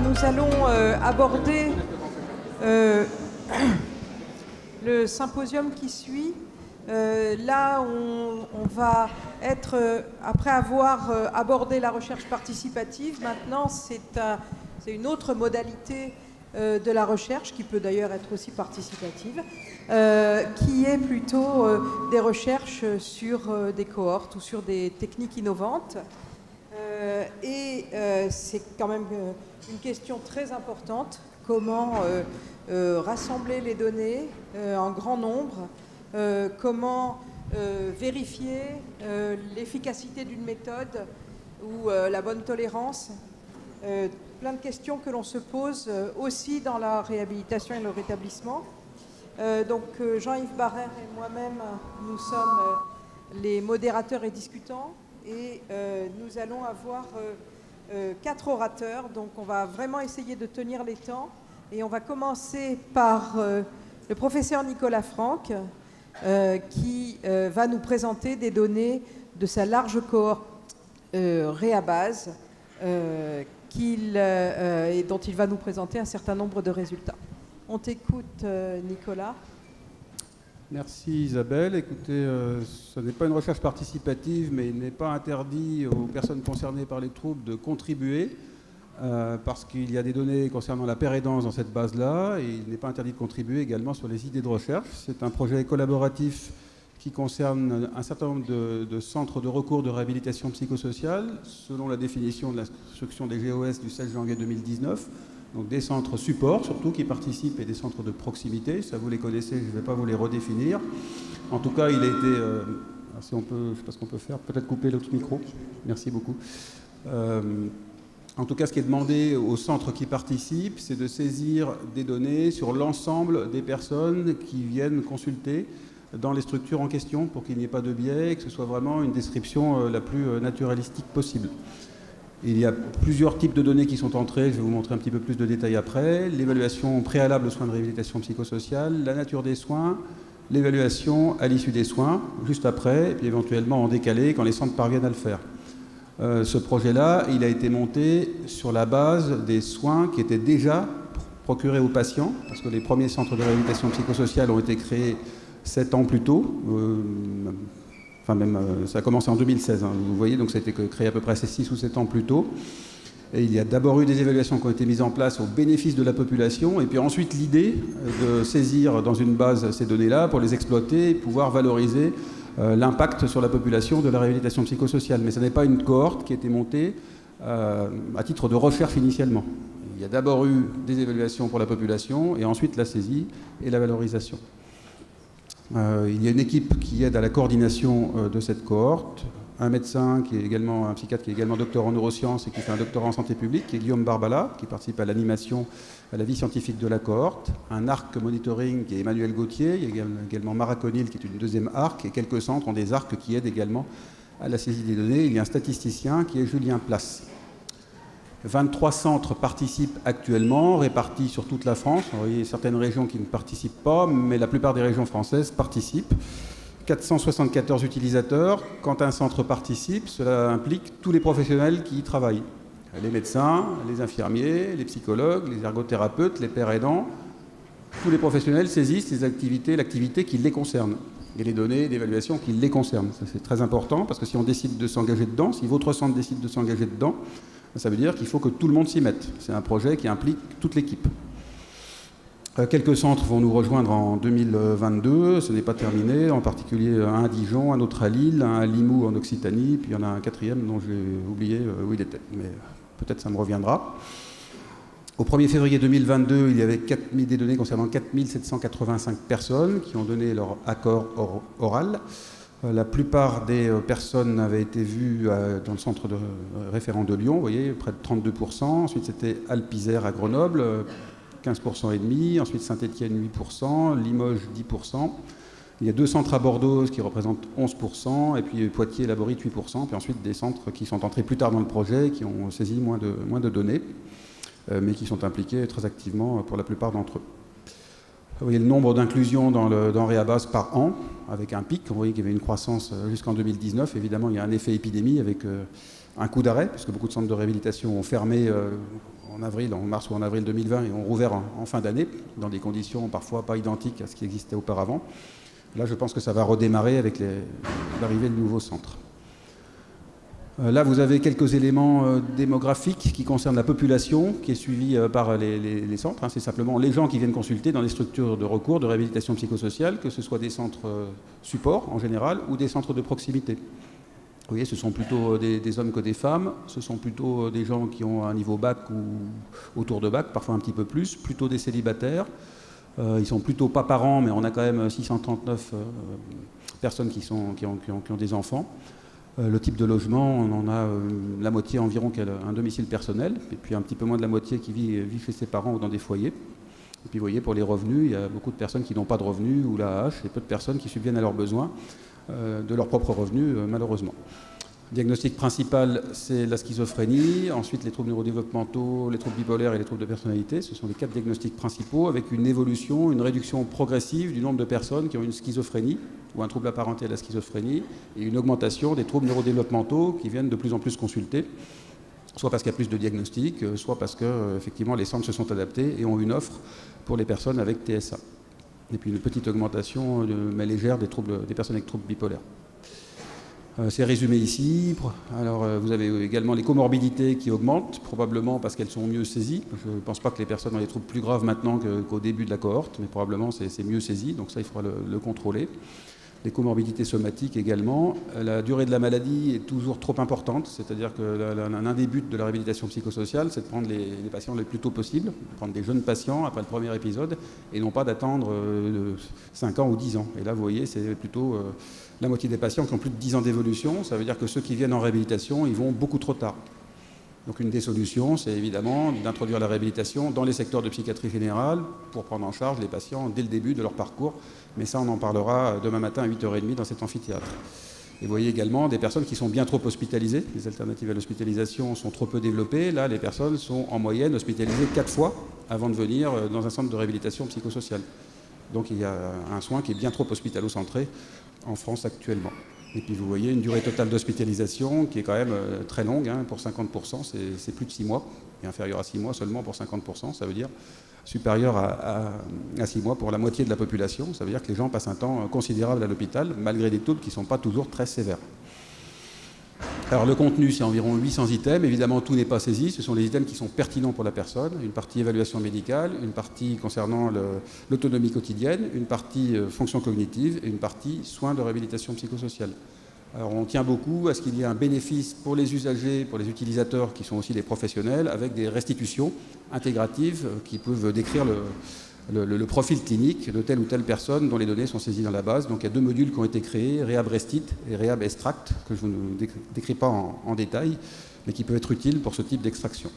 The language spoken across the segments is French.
nous allons aborder le symposium qui suit. Là, on va être, après avoir abordé la recherche participative, maintenant c'est une autre modalité de la recherche, qui peut d'ailleurs être aussi participative, qui est plutôt des recherches sur des cohortes ou sur des techniques innovantes. C'est quand même une question très importante, comment rassembler les données en grand nombre, comment vérifier l'efficacité d'une méthode ou la bonne tolérance. Plein de questions que l'on se pose aussi dans la réhabilitation et le rétablissement. Donc Jean-Yves Barrère et moi-même, nous sommes les modérateurs et discutants, et nous allons avoir 4 orateurs. Donc on va vraiment essayer de tenir les temps, et on va commencer par le professeur Nicolas Franck, qui va nous présenter des données de sa large cohorte Réabase, et dont il va nous présenter un certain nombre de résultats. On t'écoute, Nicolas. Merci Isabelle. Écoutez, ce n'est pas une recherche participative, mais il n'est pas interdit aux personnes concernées par les troubles de contribuer, parce qu'il y a des données concernant la pérédance dans cette base-là, et il n'est pas interdit de contribuer également sur les idées de recherche. C'est un projet collaboratif qui concerne un certain nombre de centres de recours de réhabilitation psychosociale, selon la définition de l'instruction des GOS du 16 janvier 2019. Donc des centres supports, surtout, qui participent, et des centres de proximité. Ça, vous les connaissez, je ne vais pas vous les redéfinir. En tout cas, il a été... si on peut, je ne sais pas ce qu'on peut faire, peut-être couper l'autre micro. Merci beaucoup. En tout cas, ce qui est demandé aux centres qui participent, c'est de saisir des données sur l'ensemble des personnes qui viennent consulter dans les structures en question, pour qu'il n'y ait pas de biais et que ce soit vraiment une description la plus naturalistique possible. Il y a plusieurs types de données qui sont entrées, je vais vous montrer un petit peu plus de détails après. L'évaluation préalable aux soins de réhabilitation psychosociale, la nature des soins, l'évaluation à l'issue des soins, juste après, et puis éventuellement en décalé quand les centres parviennent à le faire. Ce projet-là, il a été monté sur la base des soins qui étaient déjà procurés aux patients, parce que les premiers centres de réhabilitation psychosociale ont été créés 7 ans plus tôt. Enfin même, ça a commencé en 2016, hein, vous voyez, donc ça a été créé à peu près 6 ou 7 ans plus tôt. Et il y a d'abord eu des évaluations qui ont été mises en place au bénéfice de la population, et puis ensuite l'idée de saisir dans une base ces données-là pour les exploiter et pouvoir valoriser l'impact sur la population de la réhabilitation psychosociale. Mais ce n'est pas une cohorte qui a été montée à titre de recherche initialement. Il y a d'abord eu des évaluations pour la population, et ensuite la saisie et la valorisation. Il y a une équipe qui aide à la coordination de cette cohorte, un médecin qui est également un psychiatre qui est également doctorant en neurosciences et qui fait un doctorat en santé publique, qui est Guillaume Barbala, qui participe à l'animation, à la vie scientifique de la cohorte, un arc monitoring qui est Emmanuel Gauthier, il y a également Mara Conil qui est une deuxième arc, et quelques centres ont des arcs qui aident également à la saisie des données. Il y a un statisticien qui est Julien Place. 23 centres participent actuellement, répartis sur toute la France. Vous voyez certaines régions qui ne participent pas, mais la plupart des régions françaises participent. 474 utilisateurs. Quand un centre participe, cela implique tous les professionnels qui y travaillent. Les médecins, les infirmiers, les psychologues, les ergothérapeutes, les pères aidants. Tous les professionnels saisissent l'activité qui les concerne, et les données d'évaluation qui les concernent. Ça, c'est très important, parce que si on décide de s'engager dedans, si votre centre décide de s'engager dedans, ça veut dire qu'il faut que tout le monde s'y mette. C'est un projet qui implique toute l'équipe. Quelques centres vont nous rejoindre en 2022, ce n'est pas terminé, en particulier un à Dijon, un autre à Lille, un à Limoux en Occitanie, puis il y en a un quatrième dont j'ai oublié où il était, mais peut-être ça me reviendra. Au 1er février 2022, il y avait des données concernant 4785 personnes qui ont donné leur accord oral. La plupart des personnes avaient été vues dans le centre de référent de Lyon, vous voyez, près de 32%. Ensuite, c'était Alpes-Isère à Grenoble, 15% et demi. Ensuite, Saint-Étienne, 8%. Limoges, 10%. Il y a 2 centres à Bordeaux qui représentent 11%. Et puis Poitiers et Laborit, 8%. Puis ensuite, des centres qui sont entrés plus tard dans le projet, qui ont saisi moins de données, mais qui sont impliqués très activement pour la plupart d'entre eux. Vous voyez le nombre d'inclusions dans Réabase par an, avec un pic. Vous voyez qu'il y avait une croissance jusqu'en 2019. Évidemment, il y a un effet épidémie avec un coup d'arrêt, puisque beaucoup de centres de réhabilitation ont fermé en mars ou en avril 2020 et ont rouvert en fin d'année, dans des conditions parfois pas identiques à ce qui existait auparavant. Là, je pense que ça va redémarrer avec l'arrivée de nouveaux centres. Là, vous avez quelques éléments démographiques qui concernent la population qui est suivie par les centres. C'est simplement les gens qui viennent consulter dans les structures de recours, de réhabilitation psychosociale, que ce soit des centres supports en général ou des centres de proximité. Vous voyez, ce sont plutôt des hommes que des femmes, ce sont plutôt des gens qui ont un niveau bac ou autour de bac, parfois un petit peu plus, plutôt des célibataires. Ils sont plutôt pas parents, mais on a quand même 639 personnes qui ont des enfants. Le type de logement, on en a la moitié environ qui a un domicile personnel, et puis un petit peu moins de la moitié qui vit chez ses parents ou dans des foyers. Et puis vous voyez, pour les revenus, il y a beaucoup de personnes qui n'ont pas de revenus ou l'AAH, et peu de personnes qui subviennent à leurs besoins de leurs propres revenus, malheureusement. Diagnostic principal, c'est la schizophrénie, ensuite les troubles neurodéveloppementaux, les troubles bipolaires et les troubles de personnalité. Ce sont les 4 diagnostics principaux, avec une évolution, une réduction progressive du nombre de personnes qui ont une schizophrénie ou un trouble apparenté à la schizophrénie, et une augmentation des troubles neurodéveloppementaux qui viennent de plus en plus consulter, soit parce qu'il y a plus de diagnostics, soit parce que effectivement les centres se sont adaptés et ont une offre pour les personnes avec TSA. Et puis une petite augmentation, mais légère, des personnes avec troubles bipolaires. C'est résumé ici. Alors, vous avez également les comorbidités qui augmentent, probablement parce qu'elles sont mieux saisies. Je ne pense pas que les personnes ont des troubles plus graves maintenant qu'au début de la cohorte, mais probablement c'est mieux saisi, donc ça, il faudra le contrôler. Les comorbidités somatiques également. La durée de la maladie est toujours trop importante, c'est-à-dire que l'un des buts de la réhabilitation psychosociale, c'est de prendre les patients le plus tôt possible, prendre des jeunes patients après le premier épisode, et non pas d'attendre 5 ans ou 10 ans. Et là, vous voyez, c'est plutôt la moitié des patients qui ont plus de 10 ans d'évolution. Ça veut dire que ceux qui viennent en réhabilitation, ils vont beaucoup trop tard. Donc une des solutions, c'est évidemment d'introduire la réhabilitation dans les secteurs de psychiatrie générale pour prendre en charge les patients dès le début de leur parcours. Mais ça, on en parlera demain matin à 8h30 dans cet amphithéâtre. Et vous voyez également des personnes qui sont bien trop hospitalisées. Les alternatives à l'hospitalisation sont trop peu développées. Là, les personnes sont en moyenne hospitalisées 4 fois avant de venir dans un centre de réhabilitation psychosociale. Donc il y a un soin qui est bien trop hospitalo-centré en France actuellement. Et puis vous voyez une durée totale d'hospitalisation qui est quand même très longue, pour 50%, c'est plus de 6 mois, et inférieur à 6 mois seulement pour 50%, ça veut dire supérieur à 6 mois pour la moitié de la population. Ça veut dire que les gens passent un temps considérable à l'hôpital, malgré des troubles qui ne sont pas toujours très sévères. Alors le contenu, c'est environ 800 items. Évidemment, tout n'est pas saisi. Ce sont les items qui sont pertinents pour la personne. Une partie évaluation médicale, une partie concernant l'autonomie quotidienne, une partie fonction cognitive et une partie soins de réhabilitation psychosociale. Alors on tient beaucoup à ce qu'il y ait un bénéfice pour les usagers, pour les utilisateurs qui sont aussi des professionnels, avec des restitutions intégratives qui peuvent décrire le profil clinique de telle ou telle personne dont les données sont saisies dans la base. Donc il y a 2 modules qui ont été créés, Rehab Restit et Rehab Extract, que je ne décris pas en détail, mais qui peuvent être utiles pour ce type d'extraction.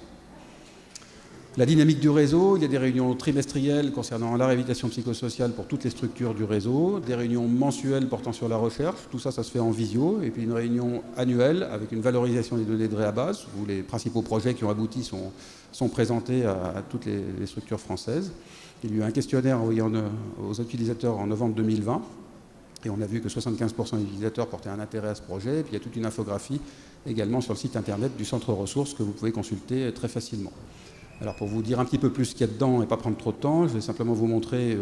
La dynamique du réseau, il y a des réunions trimestrielles concernant la réhabilitation psychosociale pour toutes les structures du réseau, des réunions mensuelles portant sur la recherche, tout ça, ça se fait en visio, et puis une réunion annuelle avec une valorisation des données de Réabase, où les principaux projets qui ont abouti sont présentés à toutes les structures françaises. Il y a eu un questionnaire envoyé aux utilisateurs en novembre 2020, et on a vu que 75% des utilisateurs portaient un intérêt à ce projet, et puis il y a toute une infographie également sur le site internet du centre ressources que vous pouvez consulter très facilement. Alors pour vous dire un petit peu plus ce qu'il y a dedans et pas prendre trop de temps, je vais simplement vous montrer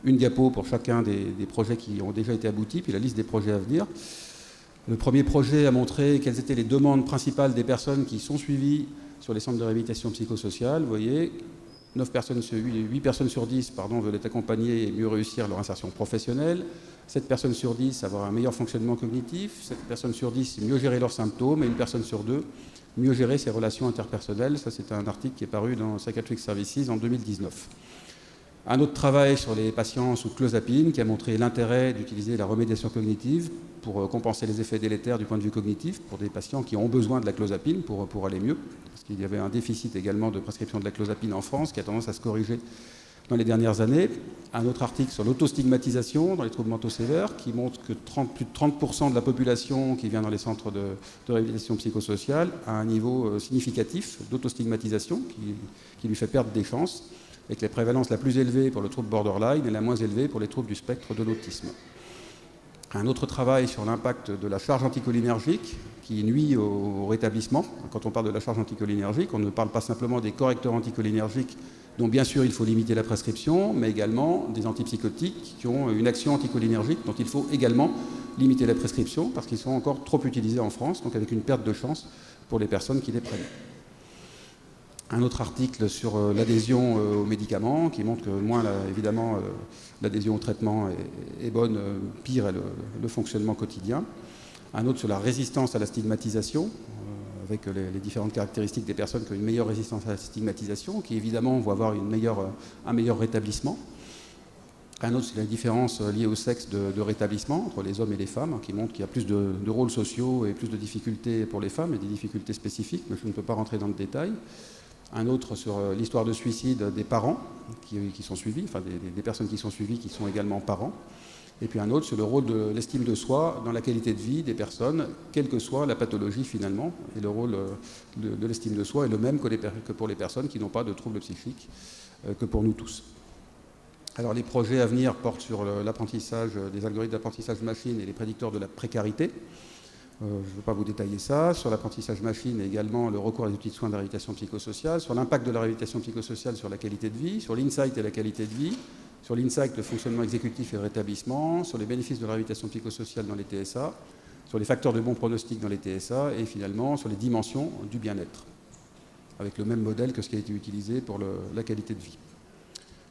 une diapo pour chacun des projets qui ont déjà été aboutis, puis la liste des projets à venir. Le premier projet a montré quelles étaient les demandes principales des personnes qui sont suivies sur les centres de réhabilitation psychosociale. Vous voyez, 8 personnes sur 10 veulent être accompagnées et mieux réussir leur insertion professionnelle. 7 personnes sur 10 avoir un meilleur fonctionnement cognitif. 7 personnes sur 10 mieux gérer leurs symptômes. Et 1 personne sur 2 mieux gérer ses relations interpersonnelles. Ça, c'est un article qui est paru dans Psychiatric Services en 2019. Un autre travail sur les patients sous clozapine qui a montré l'intérêt d'utiliser la remédiation cognitive pour compenser les effets délétères du point de vue cognitif pour des patients qui ont besoin de la clozapine pour aller mieux. Parce qu'il y avait un déficit également de prescription de la clozapine en France qui a tendance à se corriger dans les dernières années. Un autre article sur l'autostigmatisation dans les troubles mentaux sévères qui montre que plus de 30% de la population qui vient dans les centres de réhabilitation psychosociale a un niveau significatif d'autostigmatisation qui lui fait perdre des chances. et que la prévalence la plus élevée pour le trouble borderline est la moins élevée pour les troubles du spectre de l'autisme. Un autre travail sur l'impact de la charge anticholinergique qui nuit au rétablissement. Quand on parle de la charge anticholinergique, on ne parle pas simplement des correcteurs anticholinergiques dont bien sûr il faut limiter la prescription, mais également des antipsychotiques qui ont une action anticholinergique dont il faut également limiter la prescription parce qu'ils sont encore trop utilisés en France, donc avec une perte de chance pour les personnes qui les prennent. Un autre article sur l'adhésion aux médicaments qui montre que moins, évidemment, l'adhésion au traitement est bonne, pire est le fonctionnement quotidien. Un autre sur la résistance à la stigmatisation, avec les différentes caractéristiques des personnes qui ont une meilleure résistance à la stigmatisation, qui évidemment vont avoir un meilleur rétablissement. Un autre, c'est la différence liée au sexe de rétablissement entre les hommes et les femmes, qui montre qu'il y a plus de rôles sociaux et plus de difficultés pour les femmes, et des difficultés spécifiques, mais je ne peux pas rentrer dans le détail. Un autre sur l'histoire de suicide des parents qui sont suivis, enfin des personnes qui sont suivies qui sont également parents. Et puis un autre sur le rôle de l'estime de soi dans la qualité de vie des personnes, quelle que soit la pathologie finalement. Et le rôle de l'estime de soi est le même que pour les personnes qui n'ont pas de troubles psychiques, que pour nous tous. Alors les projets à venir portent sur l'apprentissage des algorithmes d'apprentissage machine et les prédicteurs de la précarité. Je ne veux pas vous détailler ça. Sur l'apprentissage machine, également le recours à des outils de soins de réhabilitation psychosociale, sur l'impact de la réhabilitation psychosociale sur la qualité de vie, sur l'insight et la qualité de vie, sur l'insight, le fonctionnement exécutif et le rétablissement, sur les bénéfices de la réhabilitation psychosociale dans les TSA, sur les facteurs de bon pronostic dans les TSA et finalement sur les dimensions du bien-être, avec le même modèle que ce qui a été utilisé pour la qualité de vie.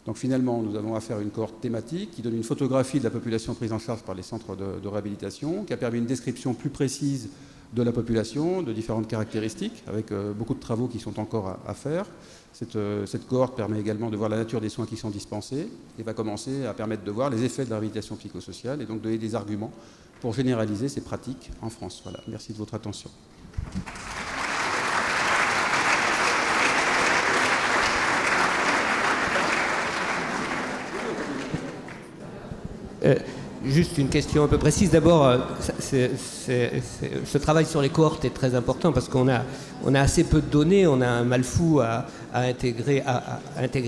Donc finalement, nous avons affaire à une cohorte thématique qui donne une photographie de la population prise en charge par les centres de réhabilitation, qui a permis une description plus précise de la population, de différentes caractéristiques, avec beaucoup de travaux qui sont encore à faire. Cette cohorte permet également de voir la nature des soins qui sont dispensés et va commencer à permettre de voir les effets de la réhabilitation psychosociale et donc donner des arguments pour généraliser ces pratiques en France. Voilà, merci de votre attention. Juste une question un peu précise. D'abord, ce travail sur les cohortes est très important parce qu'on a assez peu de données, on a un mal fou à intégrer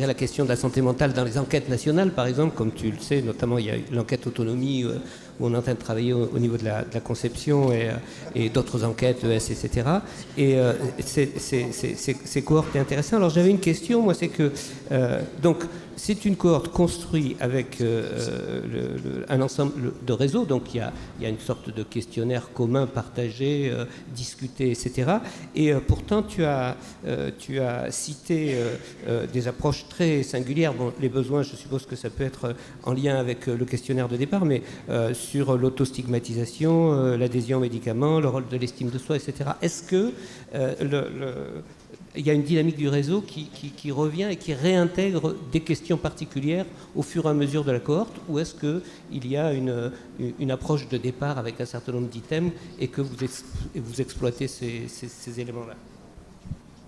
la question de la santé mentale dans les enquêtes nationales, par exemple, comme tu le sais, notamment il y a l'enquête autonomie où on est en train de travailler au niveau de la conception et d'autres enquêtes, ES, etc. Et ces cohortes est intéressant. Alors j'avais une question, moi, c'est que donc c'est une cohorte construite avec un ensemble de réseaux, donc il y a une sorte de questionnaire commun, partagé, discuté, etc. Et pourtant tu as cité des approches très singulières. Bon, les besoins, je suppose que ça peut être en lien avec le questionnaire de départ, mais sur l'autostigmatisation, l'adhésion aux médicaments, le rôle de l'estime de soi, etc. Est-ce que il y a une dynamique du réseau qui revient et qui réintègre des questions particulières au fur et à mesure de la cohorte, ou est-ce qu'il y a une approche de départ avec un certain nombre d'items et que vous exploitez ces éléments-là?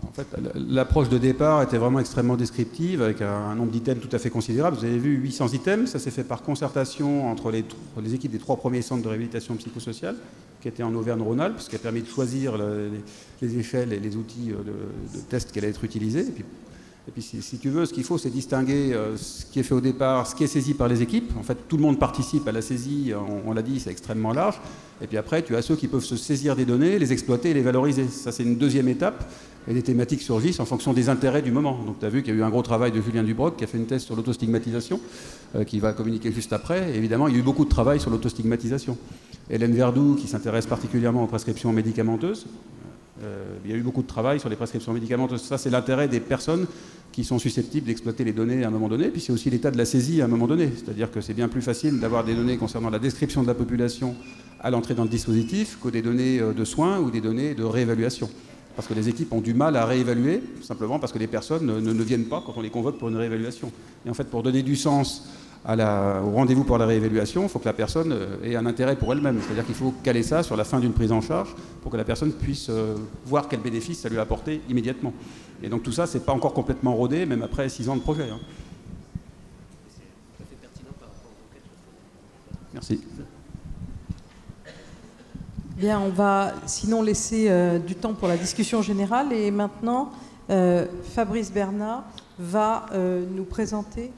En fait, l'approche de départ était vraiment extrêmement descriptive, avec un nombre d'items tout à fait considérable. Vous avez vu 800 items, ça s'est fait par concertation entre les équipes des 3 premiers centres de réhabilitation psychosociale, qui étaient en Auvergne-Rhône-Alpes, ce qui a permis de choisir les échelles et les outils de test qui allaient être utilisés. Et puis si tu veux, ce qu'il faut, c'est distinguer ce qui est fait au départ, ce qui est saisi par les équipes. En fait, tout le monde participe à la saisie, on l'a dit, c'est extrêmement large. Et puis après, tu as ceux qui peuvent se saisir des données, les exploiter et les valoriser. Ça, c'est une deuxième étape. Et les thématiques surgissent en fonction des intérêts du moment. Donc tu as vu qu'il y a eu un gros travail de Julien Dubroc qui a fait une thèse sur l'autostigmatisation, qui va communiquer juste après. Et évidemment, il y a eu beaucoup de travail sur l'autostigmatisation. Hélène Verdoux, qui s'intéresse particulièrement aux prescriptions médicamenteuses, il y a eu beaucoup de travail sur les prescriptions médicamenteuses. Ça, c'est l'intérêt des personnes qui sont susceptibles d'exploiter les données à un moment donné. Puis c'est aussi l'état de la saisie à un moment donné. C'est-à-dire que c'est bien plus facile d'avoir des données concernant la description de la population à l'entrée dans le dispositif que des données de soins ou des données de réévaluation. Parce que les équipes ont du mal à réévaluer, simplement parce que les personnes ne viennent pas quand on les convoque pour une réévaluation. Et en fait, pour donner du sens au rendez-vous pour la réévaluation, il faut que la personne ait un intérêt pour elle-même. C'est-à-dire qu'il faut caler ça sur la fin d'une prise en charge pour que la personne puisse voir quel bénéfice ça lui a apporté immédiatement. Et donc tout ça, c'est pas encore complètement rodé, même après 6 ans de projet. Hein. Merci. Bien, on va sinon laisser du temps pour la discussion générale. Et maintenant, Fabrice Bernat, va nous présenter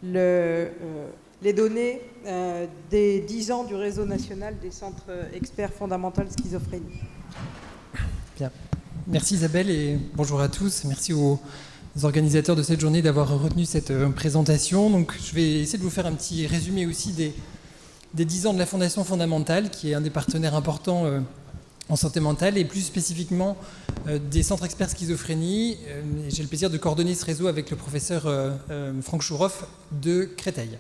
les données des 10 ans du réseau national des centres experts fondamentaux schizophrénie. Bien. Merci Isabelle et bonjour à tous. Merci aux organisateurs de cette journée d'avoir retenu cette présentation. Donc, je vais essayer de vous faire un petit résumé aussi des 10 ans de la Fondation Fondamentale, qui est un des partenaires importants en santé mentale, et plus spécifiquement des centres experts schizophrénie. J'ai le plaisir de coordonner ce réseau avec le professeur Franck Chouroff de Créteil.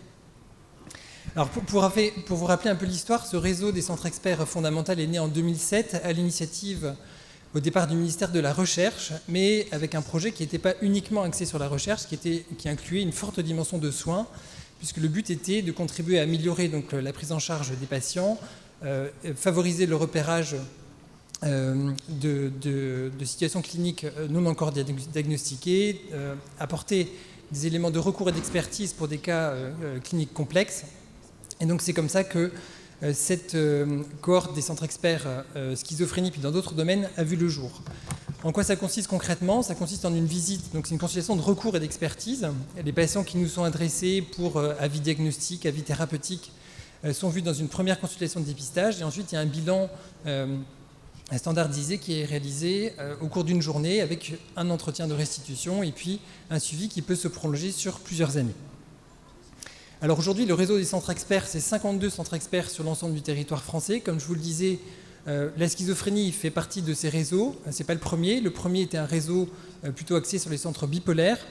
Alors pour vous rappeler un peu l'histoire, ce réseau des centres experts fondamentaux est né en 2007 à l'initiative au départ du ministère de la Recherche, mais avec un projet qui n'était pas uniquement axé sur la recherche, qui incluait une forte dimension de soins, puisque le but était de contribuer à améliorer donc, la prise en charge des patients, favoriser le repérage de situations cliniques non encore diagnostiquées, apporter des éléments de recours et d'expertise pour des cas cliniques complexes. Et donc c'est comme ça que cette cohorte des centres experts schizophrénie, puis dans d'autres domaines, a vu le jour. En quoi ça consiste concrètement? Ça consiste en une visite, donc c'est une consultation de recours et d'expertise. Les patients qui nous sont adressés pour avis diagnostic, avis thérapeutique, sont vus dans une première consultation de dépistage, et ensuite il y a un bilan standardisé qui est réalisé au cours d'une journée avec un entretien de restitution et puis un suivi qui peut se prolonger sur plusieurs années. Alors aujourd'hui, le réseau des centres experts, c'est 52 centres experts sur l'ensemble du territoire français. Comme je vous le disais, la schizophrénie fait partie de ces réseaux. Ce n'est pas le premier. Le premier était un réseau plutôt axé sur les centres bipolaires.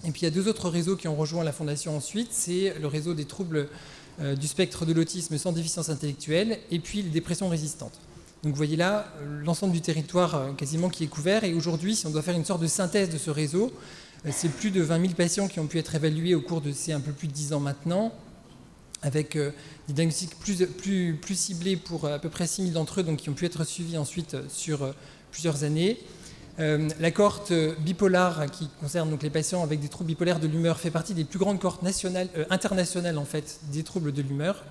Et puis il y a deux autres réseaux qui ont rejoint la Fondation ensuite. C'est le réseau des troubles du spectre de l'autisme sans déficience intellectuelle et puis les dépressions résistantes. Donc vous voyez là l'ensemble du territoire quasiment qui est couvert. Et aujourd'hui, si on doit faire une sorte de synthèse de ce réseau, c'est plus de 20 000 patients qui ont pu être évalués au cours de ces un peu plus de 10 ans maintenant, avec des diagnostics plus ciblés pour à peu près 6 000 d'entre eux, donc qui ont pu être suivis ensuite sur plusieurs années. La cohorte bipolaire, qui concerne donc les patients avec des troubles bipolaires de l'humeur, fait partie des plus grandes cohortes internationales en fait, des troubles de l'humeur.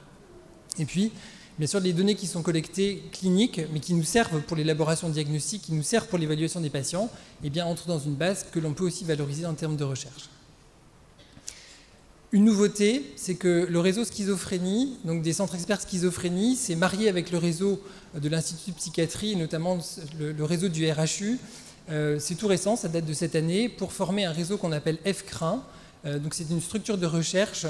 Et puis, bien sûr, les données qui sont collectées cliniques, mais qui nous servent pour l'élaboration diagnostique, qui nous servent pour l'évaluation des patients, eh bien, entrent dans une base que l'on peut aussi valoriser en termes de recherche. Une nouveauté, c'est que le réseau schizophrénie, donc des centres experts schizophrénie, s'est marié avec le réseau de l'Institut de psychiatrie, notamment le réseau du RHU. C'est tout récent, ça date de cette année, pour former un réseau qu'on appelle FCRIN. Donc c'est une structure de recherche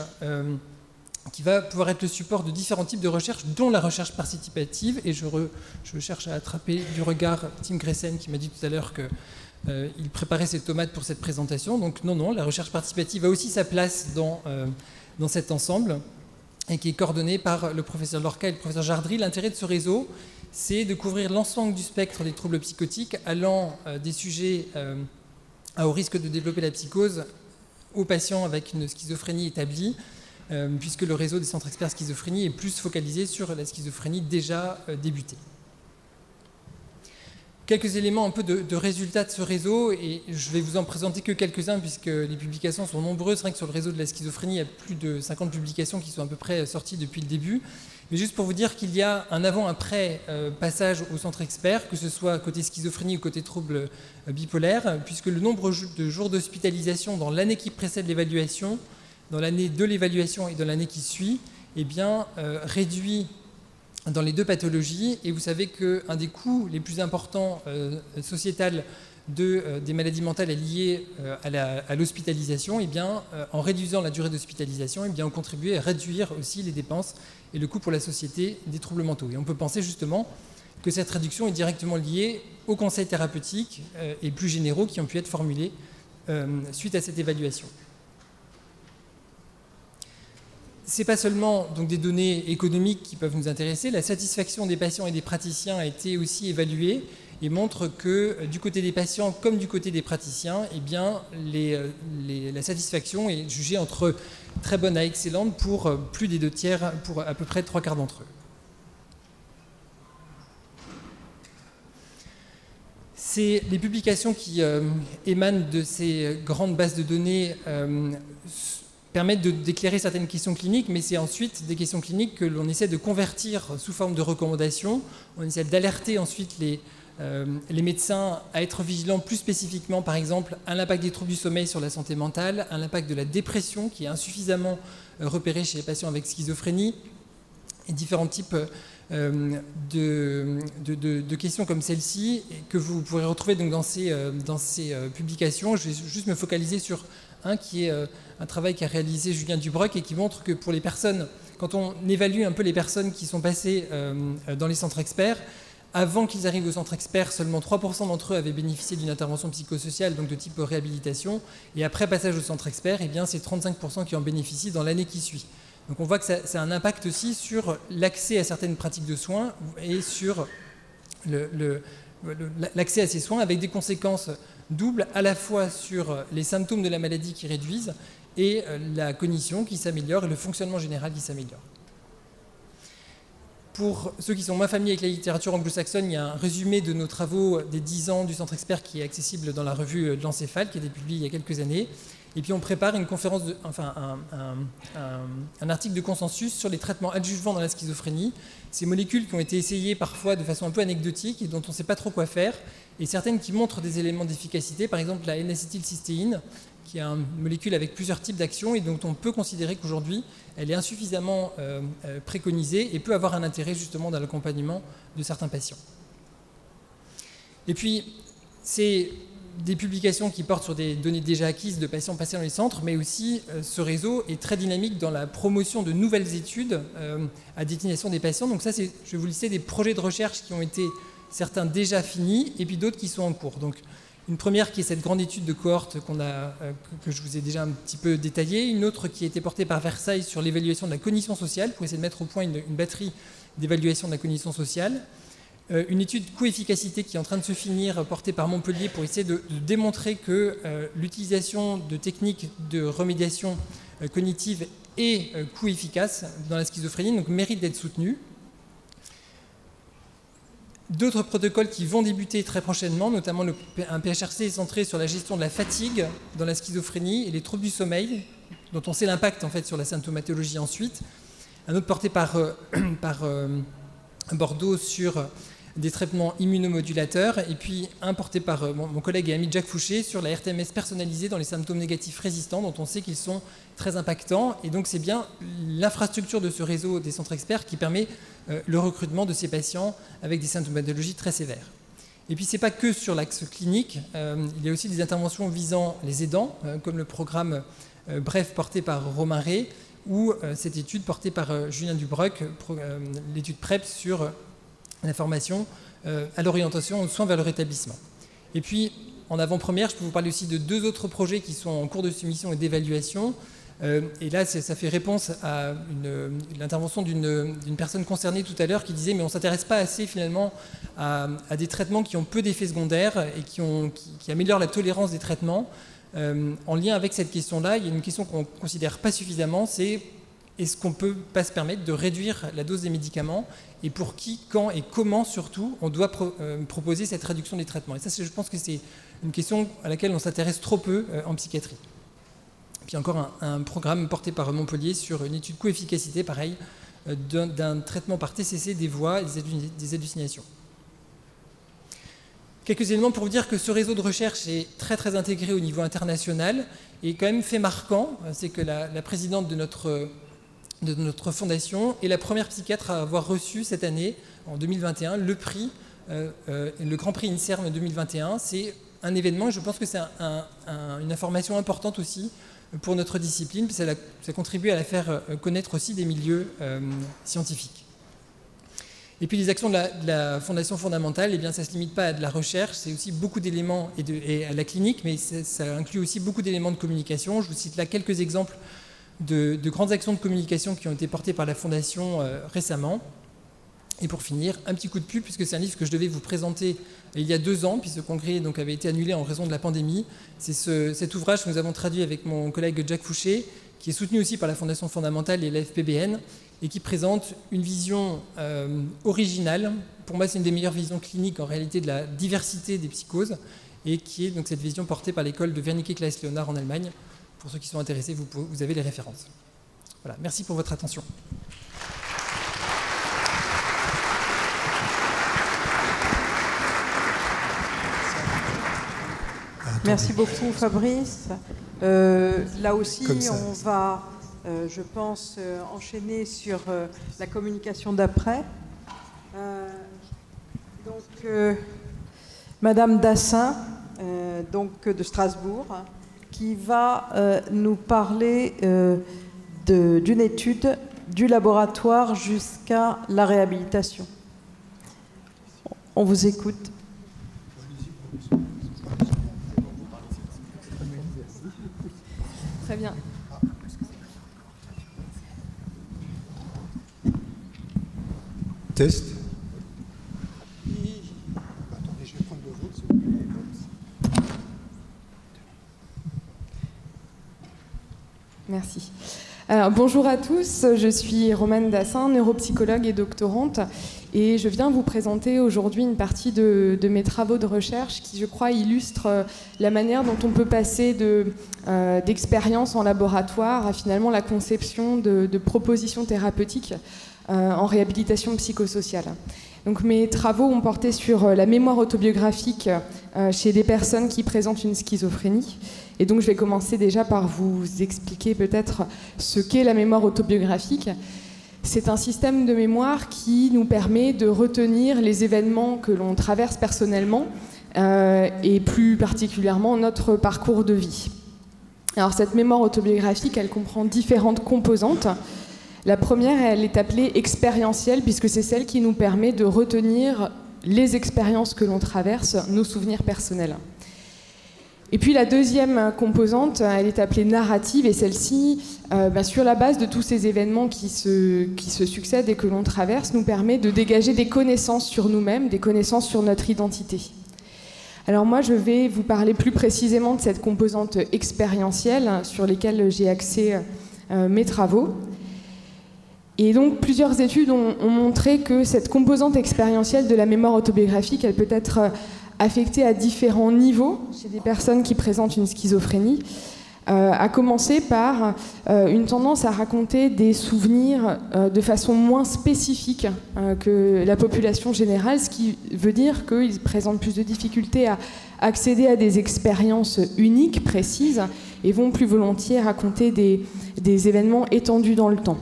qui va pouvoir être le support de différents types de recherche, dont la recherche participative. Et je cherche à attraper du regard Tim Gressen, qui m'a dit tout à l'heure qu'il préparait ses tomates pour cette présentation. Donc non, la recherche participative a aussi sa place dans cet ensemble, et qui est coordonnée par le professeur Lorca et le professeur Jardry. L'intérêt de ce réseau, c'est de couvrir l'ensemble du spectre des troubles psychotiques, allant des sujets à haut risque de développer la psychose aux patients avec une schizophrénie établie, puisque le réseau des centres experts schizophrénie est plus focalisé sur la schizophrénie déjà débutée. Quelques éléments un peu de résultats de ce réseau, et je vais vous en présenter que quelques-uns puisque les publications sont nombreuses. C'est vrai que sur le réseau de la schizophrénie, il y a plus de 50 publications qui sont à peu près sorties depuis le début. Mais juste pour vous dire qu'il y a un avant-après passage au centre expert, que ce soit côté schizophrénie ou côté troubles bipolaires, puisque le nombre de jours d'hospitalisation dans l'année qui précède l'évaluation, dans l'année de l'évaluation et dans l'année qui suit, eh bien, réduit dans les deux pathologies. Et vous savez qu'un des coûts les plus importants sociétal des maladies mentales est lié à l'hospitalisation. Eh bien, en réduisant la durée d'hospitalisation, eh bien, on contribue à réduire aussi les dépenses et le coût pour la société des troubles mentaux. Et on peut penser justement que cette réduction est directement liée aux conseils thérapeutiques et plus généraux qui ont pu être formulés suite à cette évaluation. Ce n'est pas seulement donc, des données économiques qui peuvent nous intéresser. La satisfaction des patients et des praticiens a été aussi évaluée et montre que du côté des patients comme du côté des praticiens, eh bien, la satisfaction est jugée entre très bonne à excellente pour plus des 2/3, pour à peu près 3/4 d'entre eux. C'est les publications qui émanent de ces grandes bases de données permettent d'éclairer certaines questions cliniques, mais c'est ensuite des questions cliniques que l'on essaie de convertir sous forme de recommandations. On essaie d'alerter ensuite les médecins à être vigilants plus spécifiquement, par exemple, à l'impact des troubles du sommeil sur la santé mentale, à l'impact de la dépression qui est insuffisamment repéré chez les patients avec schizophrénie, et différents types de questions comme celle-ci que vous pourrez retrouver donc dans ces publications. Je vais juste me focaliser sur un qui est un travail qu'a réalisé Julien Dubroc et qui montre que pour les personnes, quand on évalue un peu les personnes qui sont passées dans les centres experts, avant qu'ils arrivent au centre expert, seulement 3% d'entre eux avaient bénéficié d'une intervention psychosociale, donc de type réhabilitation. Et après passage au centre expert, eh bien, c'est 35% qui en bénéficient dans l'année qui suit. Donc on voit que ça a un impact aussi sur l'accès à certaines pratiques de soins et sur l'accès à ces soins avec des conséquences doubles, à la fois sur les symptômes de la maladie qui réduisent et la cognition qui s'améliore et le fonctionnement général qui s'améliore. Pour ceux qui sont moins familiers avec la littérature anglo-saxonne, il y a un résumé de nos travaux des 10 ans du Centre Expert qui est accessible dans la revue de l'Encéphale, qui a été publiée il y a quelques années. Et puis on prépare une conférence, un article de consensus sur les traitements adjuvants dans la schizophrénie. Ces molécules qui ont été essayées parfois de façon un peu anecdotique et dont on ne sait pas trop quoi faire, et certaines qui montrent des éléments d'efficacité, par exemple la N-acétylcystéine, qui est une molécule avec plusieurs types d'actions et dont on peut considérer qu'aujourd'hui elle est insuffisamment préconisée et peut avoir un intérêt justement dans l'accompagnement de certains patients. Et puis c'est des publications qui portent sur des données déjà acquises de patients passés dans les centres, mais aussi ce réseau est très dynamique dans la promotion de nouvelles études à destination des patients. Donc ça, je vais vous lister des projets de recherche qui ont été certains déjà finis et puis d'autres qui sont en cours. Donc une première qui est cette grande étude de cohorte que je vous ai déjà un petit peu détaillée, une autre qui a été portée par Versailles sur l'évaluation de la cognition sociale pour essayer de mettre au point une batterie d'évaluation de la cognition sociale. Une étude coefficacité qui est en train de se finir, portée par Montpellier, pour essayer de démontrer que l'utilisation de techniques de remédiation cognitive est coefficace dans la schizophrénie, donc mérite d'être soutenue. D'autres protocoles qui vont débuter très prochainement, notamment un PHRC centré sur la gestion de la fatigue dans la schizophrénie et les troubles du sommeil, dont on sait l'impact en fait sur la symptomatologie ensuite. Un autre porté par Bordeaux sur des traitements immunomodulateurs, et puis un porté par mon collègue et ami Jacques Fouché sur la RTMS personnalisée dans les symptômes négatifs résistants, dont on sait qu'ils sont très impactants. Et donc c'est bien l'infrastructure de ce réseau des centres experts qui permet le recrutement de ces patients avec des symptomatologies très sévères. Et puis c'est pas que sur l'axe clinique, il y a aussi des interventions visant les aidants, comme le programme BREF porté par Romain Rey, ou cette étude portée par Julien Dubroc, l'étude PrEP sur la formation à l'orientation aux soins vers le rétablissement. Et puis, en avant-première, je peux vous parler aussi de 2 autres projets qui sont en cours de soumission et d'évaluation. Et là, ça fait réponse à l'intervention d'une personne concernée tout à l'heure qui disait « mais on ne s'intéresse pas assez finalement à des traitements qui ont peu d'effets secondaires et qui améliorent la tolérance des traitements ». En lien avec cette question-là, il y a une question qu'on ne considère pas suffisamment, c'est est-ce qu'on ne peut pas se permettre de réduire la dose des médicaments et pour qui, quand et comment surtout on doit proposer cette réduction des traitements. Et ça, je pense que c'est une question à laquelle on s'intéresse trop peu en psychiatrie. Puis encore un programme porté par Montpellier sur une étude coefficacité, pareil, d'un traitement par TCC des voix et des hallucinations. Quelques éléments pour vous dire que ce réseau de recherche est très très intégré au niveau international et quand même fait marquant, c'est que la présidente de notre fondation est la première psychiatre à avoir reçu cette année, en 2021, le Grand Prix INSERM 2021. C'est un événement et je pense que c'est une information importante aussi pour notre discipline, puis ça contribue à la faire connaître aussi des milieux scientifiques. Et puis les actions de la Fondation fondamentale, eh bien, ça ne se limite pas à de la recherche, c'est aussi beaucoup d'éléments, et à la clinique, mais ça inclut aussi beaucoup d'éléments de communication. Je vous cite là quelques exemples de grandes actions de communication qui ont été portées par la Fondation récemment. Et pour finir, un petit coup de pub, puisque c'est un livre que je devais vous présenter il y a 2 ans, puis ce congrès donc, avait été annulé en raison de la pandémie. C'est cet ouvrage que nous avons traduit avec mon collègue Jacques Fouché, qui est soutenu aussi par la Fondation fondamentale et la FPBN, et qui présente une vision originale. Pour moi, c'est une des meilleures visions cliniques en réalité de la diversité des psychoses, et qui est donc cette vision portée par l'école de Wernicke-Klaes-Leonard en Allemagne. Pour ceux qui sont intéressés, vous avez les références. Voilà, merci pour votre attention. Merci beaucoup Fabrice. Là aussi, on va, je pense, enchaîner sur la communication d'après. Madame Dassin, donc de Strasbourg, qui va nous parler d'une étude du laboratoire jusqu'à la réhabilitation. On vous écoute. Très bien. Test. Attendez, je vais prendre le vôtre. Merci. Alors, bonjour à tous, je suis Romane Dassin, neuropsychologue et doctorante, et je viens vous présenter aujourd'hui une partie de mes travaux de recherche qui, je crois, illustrent la manière dont on peut passer d'expériences en laboratoire à finalement la conception de propositions thérapeutiques en réhabilitation psychosociale. Donc, mes travaux ont porté sur la mémoire autobiographique chez des personnes qui présentent une schizophrénie. Et donc, je vais commencer déjà par vous expliquer peut-être ce qu'est la mémoire autobiographique. C'est un système de mémoire qui nous permet de retenir les événements que l'on traverse personnellement et plus particulièrement notre parcours de vie. Alors, cette mémoire autobiographique, elle comprend différentes composantes. La première, elle est appelée expérientielle, puisque c'est celle qui nous permet de retenir les expériences que l'on traverse, nos souvenirs personnels. Et puis la deuxième composante, elle est appelée narrative, et celle-ci, sur la base de tous ces événements qui se succèdent et que l'on traverse, nous permet de dégager des connaissances sur nous-mêmes, des connaissances sur notre identité. Alors moi, je vais vous parler plus précisément de cette composante expérientielle sur lesquelles j'ai axé mes travaux. Et donc, plusieurs études ont montré que cette composante expérientielle de la mémoire autobiographique, elle peut être affectée à différents niveaux chez des personnes qui présentent une schizophrénie, à commencer par une tendance à raconter des souvenirs de façon moins spécifique que la population générale, ce qui veut dire qu'ils présentent plus de difficultés à accéder à des expériences uniques, précises, et vont plus volontiers raconter des événements étendus dans le temps.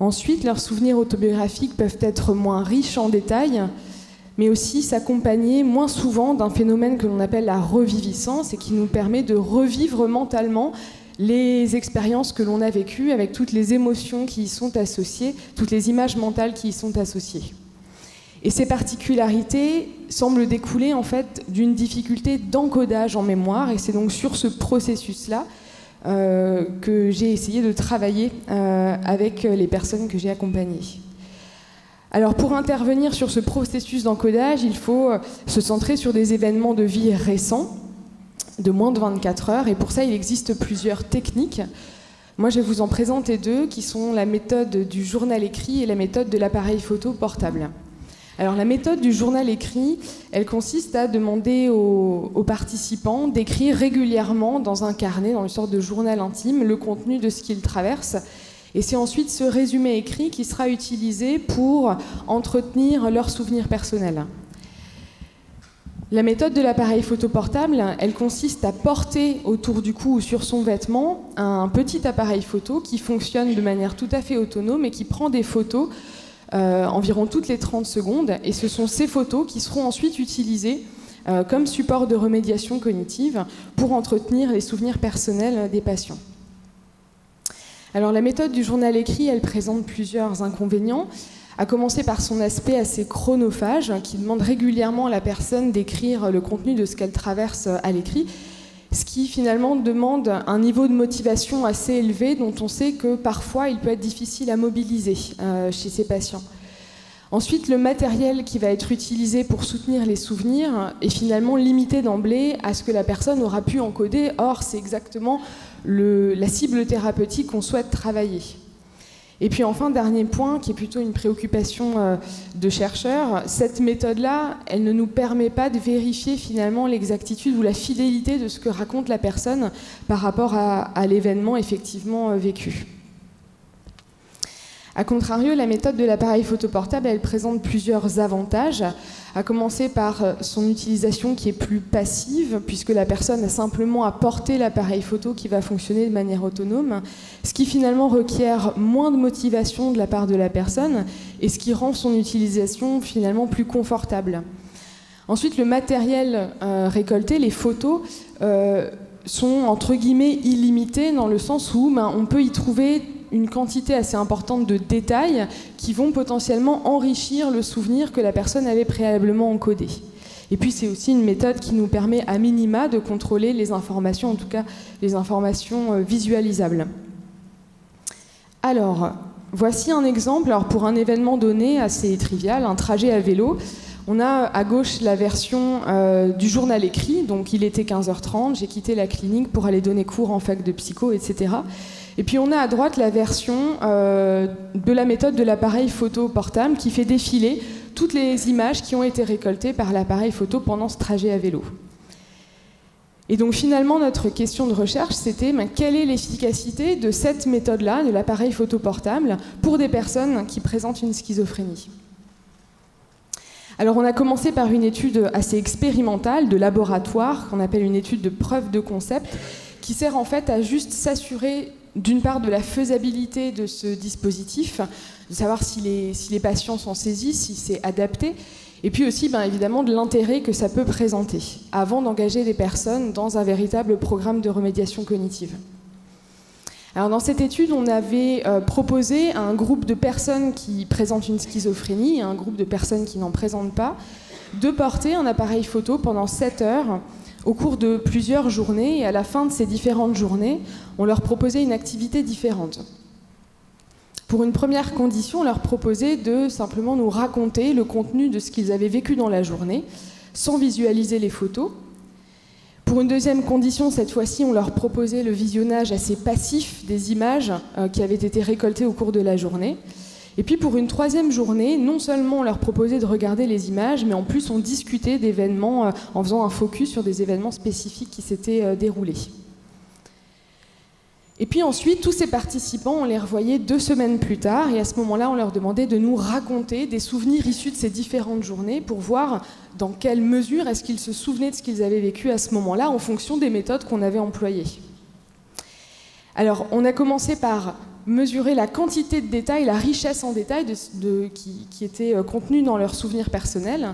Ensuite, leurs souvenirs autobiographiques peuvent être moins riches en détails, mais aussi s'accompagner moins souvent d'un phénomène que l'on appelle la reviviscence et qui nous permet de revivre mentalement les expériences que l'on a vécues avec toutes les émotions qui y sont associées, toutes les images mentales qui y sont associées. Et ces particularités semblent découler en fait d'une difficulté d'encodage en mémoire, et c'est donc sur ce processus-là que j'ai essayé de travailler avec les personnes que j'ai accompagnées. Alors pour intervenir sur ce processus d'encodage, il faut se centrer sur des événements de vie récents, de moins de 24 heures, et pour ça il existe plusieurs techniques. Moi je vais vous en présenter deux, qui sont la méthode du journal écrit et la méthode de l'appareil photo portable. Alors la méthode du journal écrit, elle consiste à demander aux participants d'écrire régulièrement dans un carnet, dans une sorte de journal intime, le contenu de ce qu'ils traversent. Et c'est ensuite ce résumé écrit qui sera utilisé pour entretenir leurs souvenirs personnels. La méthode de l'appareil photo portable, elle consiste à porter autour du cou ou sur son vêtement un petit appareil photo qui fonctionne de manière tout à fait autonome et qui prend des photos environ toutes les 30 secondes, et ce sont ces photos qui seront ensuite utilisées comme support de remédiation cognitive pour entretenir les souvenirs personnels des patients. Alors la méthode du journal écrit, elle présente plusieurs inconvénients, à commencer par son aspect assez chronophage, qui demande régulièrement à la personne d'écrire le contenu de ce qu'elle traverse à l'écrit, ce qui finalement demande un niveau de motivation assez élevé dont on sait que parfois il peut être difficile à mobiliser chez ces patients. Ensuite, le matériel qui va être utilisé pour soutenir les souvenirs est finalement limité d'emblée à ce que la personne aura pu encoder. Or, c'est exactement la cible thérapeutique qu'on souhaite travailler. Et puis enfin, dernier point, qui est plutôt une préoccupation de chercheurs, cette méthode-là, elle ne nous permet pas de vérifier finalement l'exactitude ou la fidélité de ce que raconte la personne par rapport à l'événement effectivement vécu. A contrario, la méthode de l'appareil photo portable, elle présente plusieurs avantages, à commencer par son utilisation qui est plus passive, puisque la personne a simplement à porter l'appareil photo qui va fonctionner de manière autonome, ce qui finalement requiert moins de motivation de la part de la personne et ce qui rend son utilisation finalement plus confortable. Ensuite, le matériel récolté, les photos, sont entre guillemets illimités dans le sens où on peut y trouver une quantité assez importante de détails qui vont potentiellement enrichir le souvenir que la personne avait préalablement encodé. Et puis c'est aussi une méthode qui nous permet à minima de contrôler les informations, en tout cas les informations visualisables. Alors, voici un exemple. Alors, pour un événement donné assez trivial, un trajet à vélo, on a à gauche la version du journal écrit, donc il était 15h30, j'ai quitté la clinique pour aller donner cours en fac de psycho, etc. Et puis on a à droite la version de la méthode de l'appareil photo portable qui fait défiler toutes les images qui ont été récoltées par l'appareil photo pendant ce trajet à vélo. Et donc finalement notre question de recherche c'était quelle est l'efficacité de cette méthode-là, de l'appareil photo portable, pour des personnes qui présentent une schizophrénie. Alors on a commencé par une étude assez expérimentale de laboratoire qu'on appelle une étude de preuve de concept qui sert en fait à juste s'assurer d'une part de la faisabilité de ce dispositif, de savoir si les patients s'en saisissent, si c'est adapté, et puis aussi évidemment de l'intérêt que ça peut présenter avant d'engager des personnes dans un véritable programme de remédiation cognitive. Alors dans cette étude, on avait proposé à un groupe de personnes qui présentent une schizophrénie et à un groupe de personnes qui n'en présentent pas de porter un appareil photo pendant 7 heures au cours de plusieurs journées, et à la fin de ces différentes journées, on leur proposait une activité différente. Pour une première condition, on leur proposait de simplement nous raconter le contenu de ce qu'ils avaient vécu dans la journée, sans visualiser les photos. Pour une deuxième condition, cette fois-ci, on leur proposait le visionnage assez passif des images qui avaient été récoltées au cours de la journée. Et puis pour une troisième journée, non seulement on leur proposait de regarder les images, mais en plus on discutait d'événements en faisant un focus sur des événements spécifiques qui s'étaient déroulés. Et puis ensuite, tous ces participants, on les revoyait 2 semaines plus tard, et à ce moment-là, on leur demandait de nous raconter des souvenirs issus de ces différentes journées pour voir dans quelle mesure est-ce qu'ils se souvenaient de ce qu'ils avaient vécu à ce moment-là en fonction des méthodes qu'on avait employées. Alors, on a commencé par mesurer la quantité de détails, la richesse en détails qui était contenue dans leurs souvenirs personnels,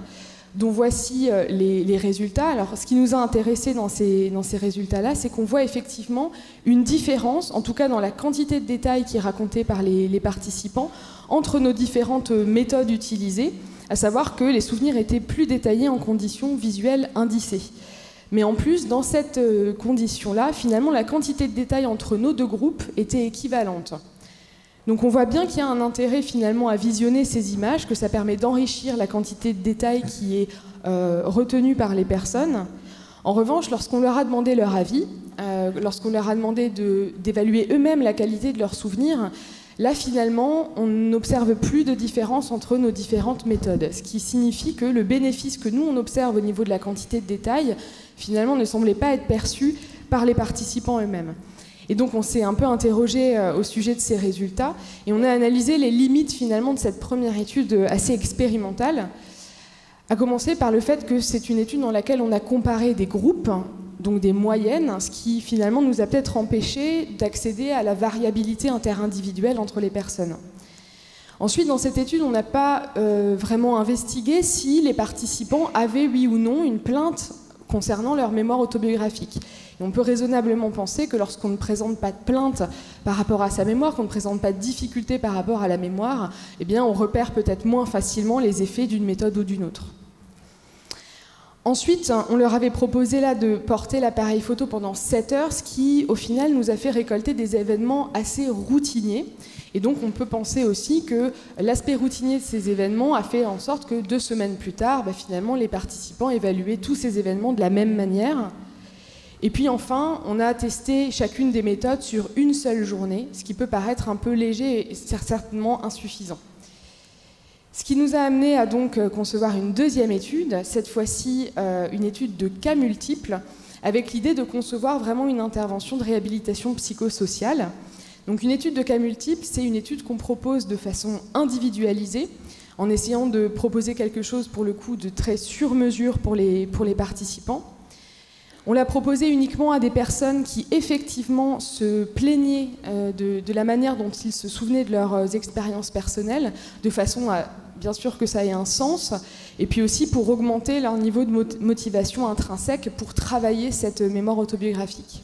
dont voici les résultats. Alors, ce qui nous a intéressés dans ces résultats-là, c'est qu'on voit effectivement une différence, en tout cas dans la quantité de détails qui est racontée par les participants, entre nos différentes méthodes utilisées, à savoir que les souvenirs étaient plus détaillés en conditions visuelles indicées. Mais en plus, dans cette condition-là, finalement, la quantité de détails entre nos deux groupes était équivalente. Donc on voit bien qu'il y a un intérêt finalement à visionner ces images, que ça permet d'enrichir la quantité de détails qui est retenue par les personnes. En revanche, lorsqu'on leur a demandé leur avis, lorsqu'on leur a demandé d'évaluer eux-mêmes la qualité de leurs souvenirs, là finalement, on n'observe plus de différence entre nos différentes méthodes, ce qui signifie que le bénéfice que nous on observe au niveau de la quantité de détails, finalement ne semblait pas être perçu par les participants eux-mêmes. Et donc on s'est un peu interrogé au sujet de ces résultats et on a analysé les limites finalement de cette première étude assez expérimentale, à commencer par le fait que c'est une étude dans laquelle on a comparé des groupes, donc des moyennes, ce qui finalement nous a peut-être empêché d'accéder à la variabilité interindividuelle entre les personnes. Ensuite, dans cette étude, on n'a pas vraiment investigué si les participants avaient, oui ou non, une plainte concernant leur mémoire autobiographique. Et on peut raisonnablement penser que lorsqu'on ne présente pas de plainte par rapport à sa mémoire, qu'on ne présente pas de difficulté par rapport à la mémoire, eh bien on repère peut-être moins facilement les effets d'une méthode ou d'une autre. Ensuite, on leur avait proposé là de porter l'appareil photo pendant 7 heures, ce qui, au final, nous a fait récolter des événements assez routiniers. Et donc, on peut penser aussi que l'aspect routinier de ces événements a fait en sorte que 2 semaines plus tard, finalement, les participants évaluaient tous ces événements de la même manière. Et puis enfin, on a testé chacune des méthodes sur une seule journée, ce qui peut paraître un peu léger et certainement insuffisant. Ce qui nous a amené à donc concevoir une deuxième étude, cette fois-ci une étude de cas multiples, avec l'idée de concevoir vraiment une intervention de réhabilitation psychosociale. Donc une étude de cas multiples, c'est une étude qu'on propose de façon individualisée, en essayant de proposer quelque chose pour le coup de très sur mesure pour les participants. On l'a proposé uniquement à des personnes qui effectivement se plaignaient de la manière dont ils se souvenaient de leurs expériences personnelles, de façon à bien sûr que ça ait un sens, et puis aussi pour augmenter leur niveau de motivation intrinsèque pour travailler cette mémoire autobiographique.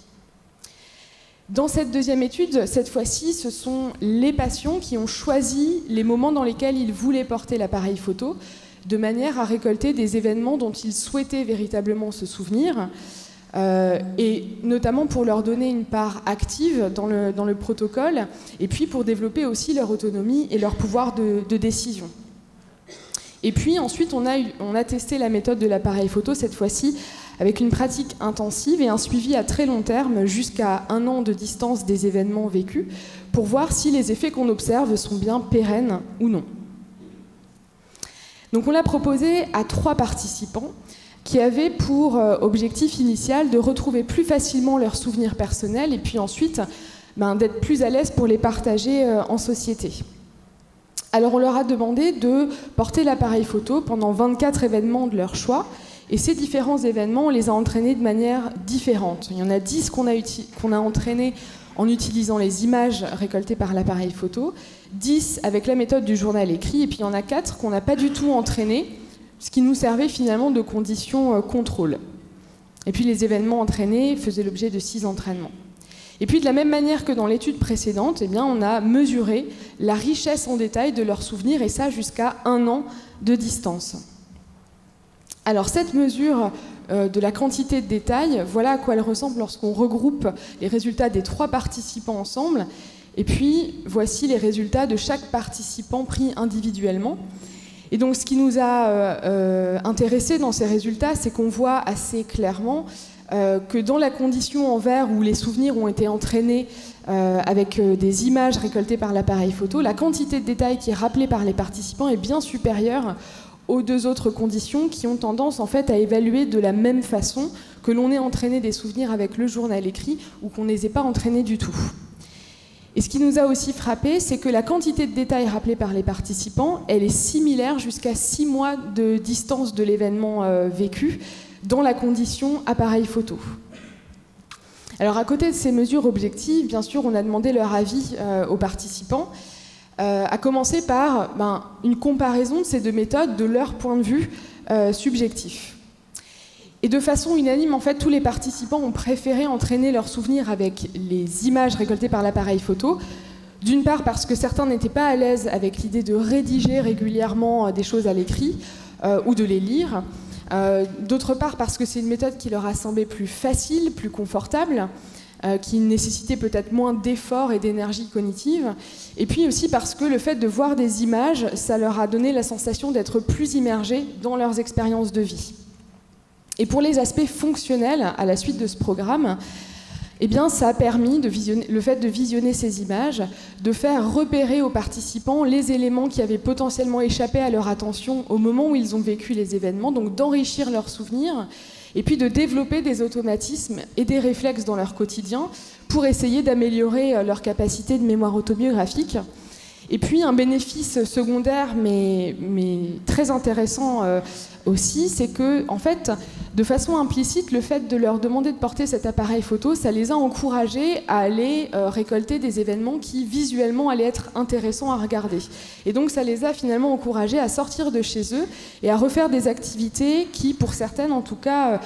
Dans cette deuxième étude, cette fois-ci, ce sont les patients qui ont choisi les moments dans lesquels ils voulaient porter l'appareil photo, de manière à récolter des événements dont ils souhaitaient véritablement se souvenir, et notamment pour leur donner une part active dans le protocole, et puis pour développer aussi leur autonomie et leur pouvoir de décision. Et puis ensuite, on a testé la méthode de l'appareil photo, cette fois-ci, avec une pratique intensive et un suivi à très long terme, jusqu'à 1 an de distance des événements vécus, pour voir si les effets qu'on observe sont bien pérennes ou non. Donc on l'a proposé à 3 participants, qui avaient pour objectif initial de retrouver plus facilement leurs souvenirs personnels, et puis ensuite d'être plus à l'aise pour les partager en société. Alors on leur a demandé de porter l'appareil photo pendant 24 événements de leur choix, et ces différents événements, on les a entraînés de manière différente. Il y en a 10 qu'on a entraînés en utilisant les images récoltées par l'appareil photo, 10 avec la méthode du journal écrit, et puis il y en a 4 qu'on n'a pas du tout entraînés, ce qui nous servait finalement de conditions contrôle. Et puis les événements entraînés faisaient l'objet de 6 entraînements. Et puis de la même manière que dans l'étude précédente, eh bien, on a mesuré la richesse en détail de leurs souvenirs, et ça jusqu'à 1 an de distance. Alors cette mesure de la quantité de détails, voilà à quoi elle ressemble lorsqu'on regroupe les résultats des 3 participants ensemble, et puis voici les résultats de chaque participant pris individuellement. Et donc ce qui nous a intéressés dans ces résultats, c'est qu'on voit assez clairement que dans la condition en vert où les souvenirs ont été entraînés avec des images récoltées par l'appareil photo, la quantité de détails qui est rappelée par les participants est bien supérieure aux 2 autres conditions qui ont tendance en fait à évaluer de la même façon que l'on ait entraîné des souvenirs avec le journal écrit ou qu'on ne les ait pas entraînés du tout. Et ce qui nous a aussi frappé, c'est que la quantité de détails rappelés par les participants, elle est similaire jusqu'à 6 mois de distance de l'événement vécu dans la condition appareil photo. Alors à côté de ces mesures objectives, bien sûr, on a demandé leur avis aux participants, à commencer par une comparaison de ces 2 méthodes de leur point de vue subjectif. Et de façon unanime, en fait, tous les participants ont préféré entraîner leurs souvenirs avec les images récoltées par l'appareil photo. D'une part parce que certains n'étaient pas à l'aise avec l'idée de rédiger régulièrement des choses à l'écrit ou de les lire. D'autre part parce que c'est une méthode qui leur a semblé plus facile, plus confortable, qui nécessitait peut-être moins d'efforts et d'énergie cognitive. Et puis aussi parce que le fait de voir des images, ça leur a donné la sensation d'être plus immergés dans leurs expériences de vie. Et pour les aspects fonctionnels, à la suite de ce programme, eh bien, ça a permis, le fait de visionner ces images, de faire repérer aux participants les éléments qui avaient potentiellement échappé à leur attention au moment où ils ont vécu les événements, donc d'enrichir leurs souvenirs, et puis de développer des automatismes et des réflexes dans leur quotidien pour essayer d'améliorer leur capacité de mémoire autobiographique. Et puis un bénéfice secondaire, mais très intéressant aussi, c'est que, en fait, de façon implicite, le fait de leur demander de porter cet appareil photo, ça les a encouragés à aller récolter des événements qui, visuellement, allaient être intéressants à regarder. Et donc, ça les a finalement encouragés à sortir de chez eux et à refaire des activités qui, pour certaines en tout cas,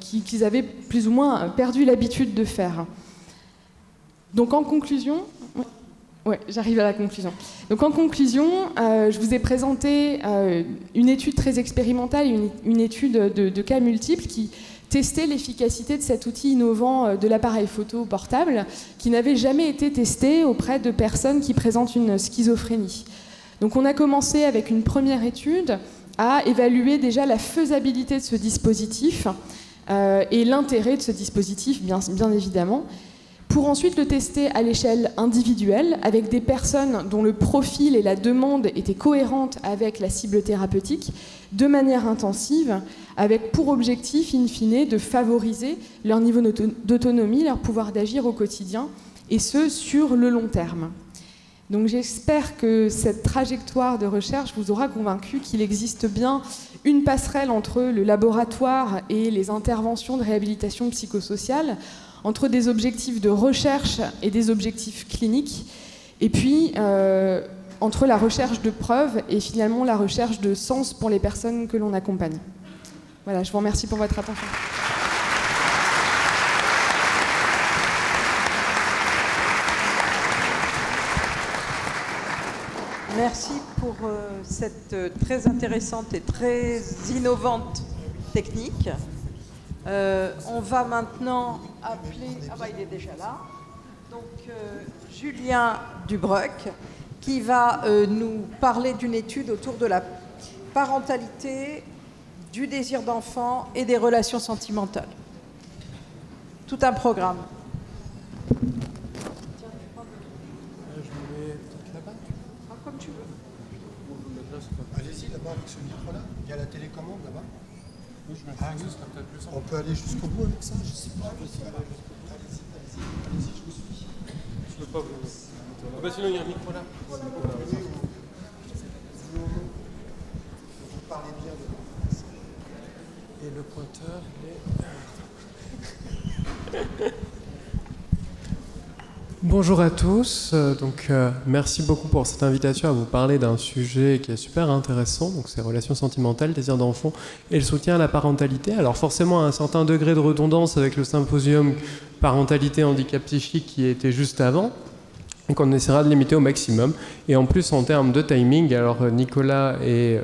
qu'ils avaient plus ou moins perdu l'habitude de faire. Donc, en conclusion... Ouais, j'arrive à la conclusion. Donc en conclusion, je vous ai présenté une étude très expérimentale, une étude de cas multiples qui testait l'efficacité de cet outil innovant de l'appareil photo portable qui n'avait jamais été testé auprès de personnes qui présentent une schizophrénie. Donc on a commencé avec une première étude à évaluer déjà la faisabilité de ce dispositif et l'intérêt de ce dispositif, bien évidemment, pour ensuite le tester à l'échelle individuelle avec des personnes dont le profil et la demande étaient cohérentes avec la cible thérapeutique de manière intensive, avec pour objectif, in fine, de favoriser leur niveau d'autonomie, leur pouvoir d'agir au quotidien et ce, sur le long terme. Donc j'espère que cette trajectoire de recherche vous aura convaincu qu'il existe bien une passerelle entre le laboratoire et les interventions de réhabilitation psychosociale, entre des objectifs de recherche et des objectifs cliniques, et puis entre la recherche de preuves et finalement la recherche de sens pour les personnes que l'on accompagne. Voilà, je vous remercie pour votre attention. Merci pour cette très intéressante et très innovante technique. On va maintenant appeler... Ah bah il est déjà là. Donc Julien Dubreuc qui va nous parler d'une étude autour de la parentalité, du désir d'enfant et des relations sentimentales. Tout un programme. Comme tu veux. Allez-y là-bas avec ce micro-là. Il y a la télécommande là-bas. Ah oui, on peut aller jusqu'au bout avec ça, je sais pas. Allez-y, je vous suis. Je peux pas vous... Ah bah sinon il y a un micro là. Vous parlez bien de... Et le pointeur, il est... Bonjour à tous, merci beaucoup pour cette invitation à vous parler d'un sujet qui est super intéressant, donc c'est relations sentimentales, désir d'enfant et le soutien à la parentalité. Alors forcément un certain degré de redondance avec le symposium parentalité handicap psychique qui était juste avant, donc on essaiera de limiter au maximum. Et en plus en termes de timing, alors Nicolas et